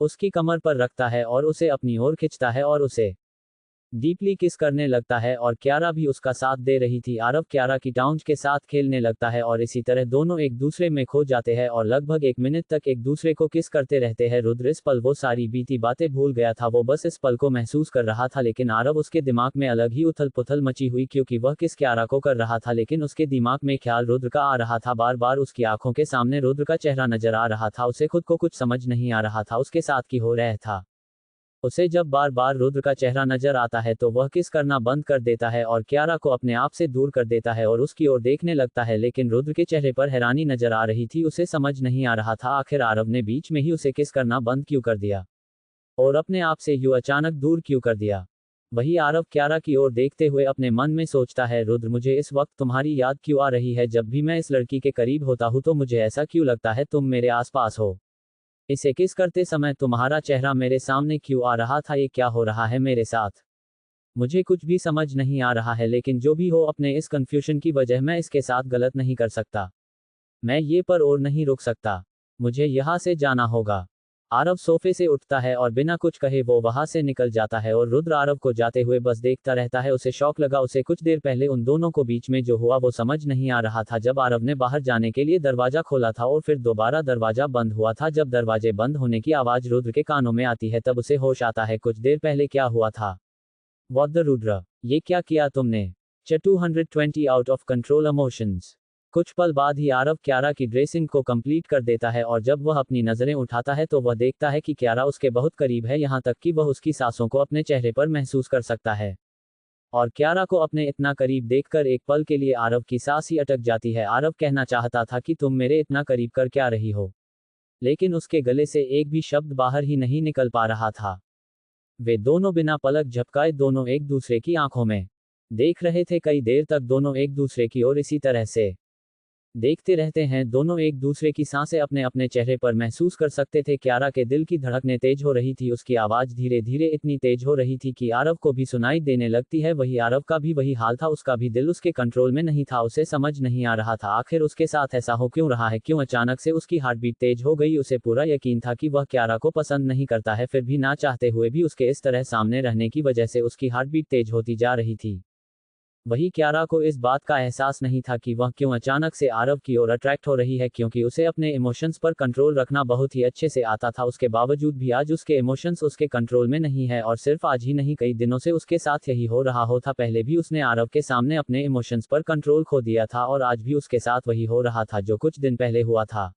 उसकी कमर पर रखता है और उसे अपनी ओर खींचता है और उसे डीपली किस करने लगता है और क्यारा भी उसका साथ दे रही थी। आरव क्यारा की टाउन्स के साथ खेलने लगता है और इसी तरह दोनों एक दूसरे में खो जाते हैं और लगभग 1 मिनट तक एक दूसरे को किस करते रहते हैं। रुद्र इस पल वो सारी बीती बातें भूल गया था, वो बस इस पल को महसूस कर रहा था, लेकिन आरव उसके दिमाग में अलग ही उथल पुथल मची हुई, क्योंकि वह किस क्यारा को कर रहा था लेकिन उसके दिमाग में ख्याल रुद्र का आ रहा था। बार बार उसकी आंखों के सामने रुद्र का चेहरा नजर आ रहा था, उसे खुद को कुछ समझ नहीं आ रहा था उसके साथ की हो रहा था। उसे जब बार बार रुद्र का चेहरा नजर आता है तो वह किस करना बंद कर देता है और क्यारा को अपने आप से दूर कर देता है और उसकी ओर देखने लगता है, लेकिन रुद्र के चेहरे पर हैरानी नजर आ रही थी। उसे समझ नहीं आ रहा था आखिर आरव ने बीच में ही उसे किस करना बंद क्यों कर दिया और अपने आप से यूं अचानक दूर क्यों कर दिया। वही आरव क्यारा की ओर देखते हुए अपने मन में सोचता है, रुद्र मुझे इस वक्त तुम्हारी याद क्यों आ रही है? जब भी मैं इस लड़की के करीब होता हूं तो मुझे ऐसा क्यों लगता है तुम मेरे आसपास हो? इसे किस करते समय तुम्हारा चेहरा मेरे सामने क्यों आ रहा था? ये क्या हो रहा है मेरे साथ? मुझे कुछ भी समझ नहीं आ रहा है, लेकिन जो भी हो अपने इस कंफ्यूजन की वजह मैं इसके साथ गलत नहीं कर सकता। मैं ये पर और नहीं रुक सकता, मुझे यहाँ से जाना होगा। आरव सोफे से उठता है और बिना कुछ कहे वो वहां से निकल जाता है और रुद्र आरव को जाते हुए बस देखता रहता है। उसे शौक लगा, उसे कुछ देर पहले उन दोनों को बीच में जो हुआ वो समझ नहीं आ रहा था। जब आरव ने बाहर जाने के लिए दरवाजा खोला था और फिर दोबारा दरवाजा बंद हुआ था, जब दरवाजे बंद होने की आवाज रुद्र के कानों में आती है तब उसे होश आता है कुछ देर पहले क्या हुआ था। व्हाट द रुद्र, ये क्या किया तुमने? 220 आउट ऑफ कंट्रोल इमोशंस। कुछ पल बाद ही आरव क्यारा की ड्रेसिंग को कंप्लीट कर देता है और जब वह अपनी नजरें उठाता है तो वह देखता है कि क्यारा उसके बहुत करीब है, यहाँ तक कि वह उसकी सांसों को अपने चेहरे पर महसूस कर सकता है। और क्यारा को अपने इतना करीब देखकर एक पल के लिए आरव की सांस ही अटक जाती है। आरव कहना चाहता था कि तुम मेरे इतना करीब कर क्या रही हो, लेकिन उसके गले से एक भी शब्द बाहर ही नहीं निकल पा रहा था। वे दोनों बिना पलक झपकाए दोनों एक दूसरे की आंखों में देख रहे थे। कई देर तक दोनों एक दूसरे की ओर इसी तरह से देखते रहते हैं। दोनों एक दूसरे की सांसें अपने अपने चेहरे पर महसूस कर सकते थे। क्यारा के दिल की धड़कनें तेज हो रही थी, उसकी आवाज धीरे धीरे इतनी तेज हो रही थी कि आरव को भी सुनाई देने लगती है। वही आरव का भी वही हाल था, उसका भी दिल उसके कंट्रोल में नहीं था। उसे समझ नहीं आ रहा था आखिर उसके साथ ऐसा हो क्यों रहा है, क्यों अचानक से उसकी हार्ट बीट तेज हो गई। उसे पूरा यकीन था कि वह क्यारा को पसंद नहीं करता है, फिर भी ना चाहते हुए भी उसके इस तरह सामने रहने की वजह से उसकी हार्ट बीट तेज होती जा रही थी। वही क्यारा को इस बात का एहसास नहीं था कि वह क्यों अचानक से आरव की ओर अट्रैक्ट हो रही है, क्योंकि उसे अपने इमोशंस पर कंट्रोल रखना बहुत ही अच्छे से आता था। उसके बावजूद भी आज उसके इमोशंस उसके कंट्रोल में नहीं है, और सिर्फ आज ही नहीं कई दिनों से उसके साथ यही हो रहा होता। पहले भी उसने आरव के सामने अपने इमोशंस पर कंट्रोल खो दिया था और आज भी उसके साथ वही हो रहा था जो कुछ दिन पहले हुआ था।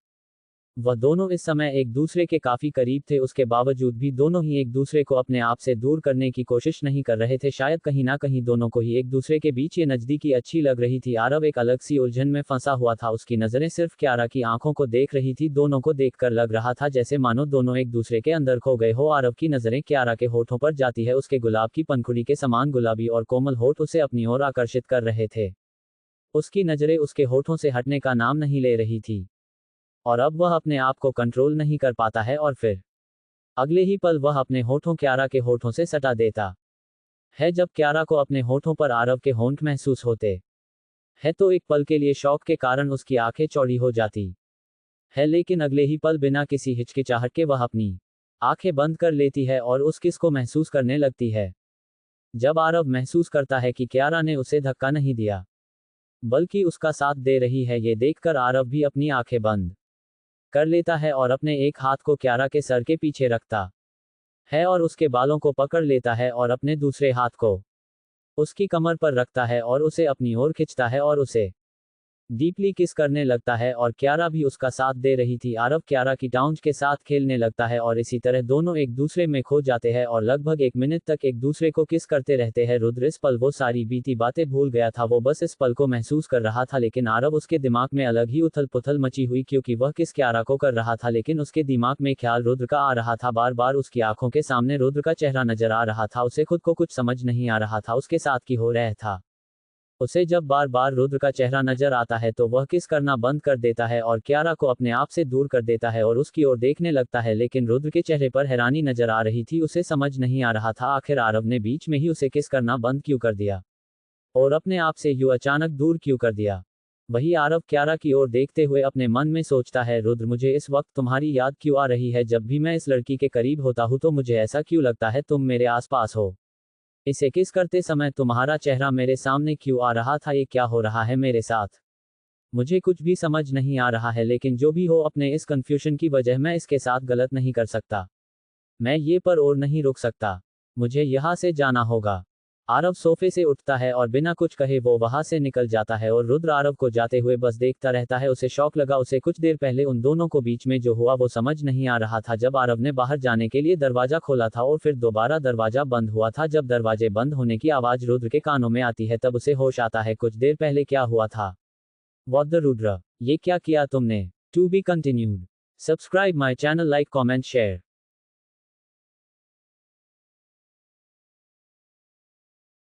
वह दोनों इस समय एक दूसरे के काफी करीब थे, उसके बावजूद भी दोनों ही एक दूसरे को अपने आप से दूर करने की कोशिश नहीं कर रहे थे। शायद कहीं ना कहीं दोनों को ही एक दूसरे के बीच ये नजदीकी अच्छी लग रही थी। आरव एक अलग सी उलझन में फंसा हुआ था, उसकी नजरें सिर्फ क्यारा की आंखों को देख रही थी। दोनों को देखकर लग रहा था जैसे मानो दोनों एक दूसरे के अंदर खो गए हो। आरव की नजरें क्यारा के होठों पर जाती है, उसके गुलाब की पंखुड़ी के समान गुलाबी और कोमल होठ उसे अपनी ओर आकर्षित कर रहे थे। उसकी नजरें उसके होठों से हटने का नाम नहीं ले रही थी और अब वह अपने आप को कंट्रोल नहीं कर पाता है और फिर अगले ही पल वह अपने होठों क्यारा के होठों से सटा देता है। जब क्यारा को अपने होठों पर आरव के होंठ महसूस होते है तो एक पल के लिए शौक के कारण उसकी आंखें चौड़ी हो जाती है, लेकिन अगले ही पल बिना किसी हिचकिचाहट के वह अपनी आंखें बंद कर लेती है और उस किस को महसूस करने लगती है। जब आरव महसूस करता है कि क्यारा ने उसे धक्का नहीं दिया बल्कि उसका साथ दे रही है, ये देखकर आरव भी अपनी आंखें बंद कर लेता है और अपने एक हाथ को क्यारा के सर के पीछे रखता है और उसके बालों को पकड़ लेता है और अपने दूसरे हाथ को उसकी कमर पर रखता है और उसे अपनी ओर खींचता है और उसे डीपली किस करने लगता है और क्यारा भी उसका साथ दे रही थी। आरव क्यारा की टाउन्स के साथ खेलने लगता है और इसी तरह दोनों एक दूसरे में खो जाते हैं और लगभग 1 मिनट तक एक दूसरे को किस करते रहते हैं। रुद्र इस पल वो सारी बीती बातें भूल गया था, वो बस इस पल को महसूस कर रहा था, लेकिन आरव उसके दिमाग में अलग ही उथल पुथल मची हुई, क्योंकि वह किस क्यारा को कर रहा था लेकिन उसके दिमाग में ख्याल रुद्र का आ रहा था। बार बार उसकी आंखों के सामने रुद्र का चेहरा नजर आ रहा था, उसे खुद को कुछ समझ नहीं आ रहा था उसके साथ की हो रहा था। उसे जब बार बार रुद्र का चेहरा नजर आता है तो वह किस करना बंद कर देता है और क्यारा को अपने आप से दूर कर देता है और उसकी ओर देखने लगता है, लेकिन रुद्र के चेहरे पर हैरानी नजर आ रही थी। उसे समझ नहीं आ रहा था आखिर आरव ने बीच में ही उसे किस करना बंद क्यों कर दिया। और अपने आप से यूं अचानक दूर क्यों कर दिया? वही आरव क्यारा की ओर देखते हुए अपने मन में सोचता है, रुद्र मुझे इस वक्त तुम्हारी याद क्यों आ रही है? जब भी मैं इस लड़की के करीब होता हूँ तो मुझे ऐसा क्यों लगता है तुम मेरे आसपास हो? इसे किस करते समय तुम्हारा चेहरा मेरे सामने क्यों आ रहा था? ये क्या हो रहा है मेरे साथ? मुझे कुछ भी समझ नहीं आ रहा है, लेकिन जो भी हो, अपने इस कंफ्यूजन की वजह मैं इसके साथ गलत नहीं कर सकता। मैं ये पर और नहीं रुक सकता। मुझे यहाँ से जाना होगा। आरव सोफे से उठता है और बिना कुछ कहे वो वहां से निकल जाता है और रुद्र आरव को जाते हुए बस देखता रहता है। उसे शौक लगा, उसे कुछ देर पहले उन दोनों को बीच में जो हुआ वो समझ नहीं आ रहा था। जब आरव ने बाहर जाने के लिए दरवाजा खोला था और फिर दोबारा दरवाजा बंद हुआ था, जब दरवाजे बंद होने की आवाज रुद्र के कानों में आती है तब उसे होश आता है कुछ देर पहले क्या हुआ था। What the रुद्र, ये क्या किया तुमने? To be continued. Subscribe my channel, like comment share.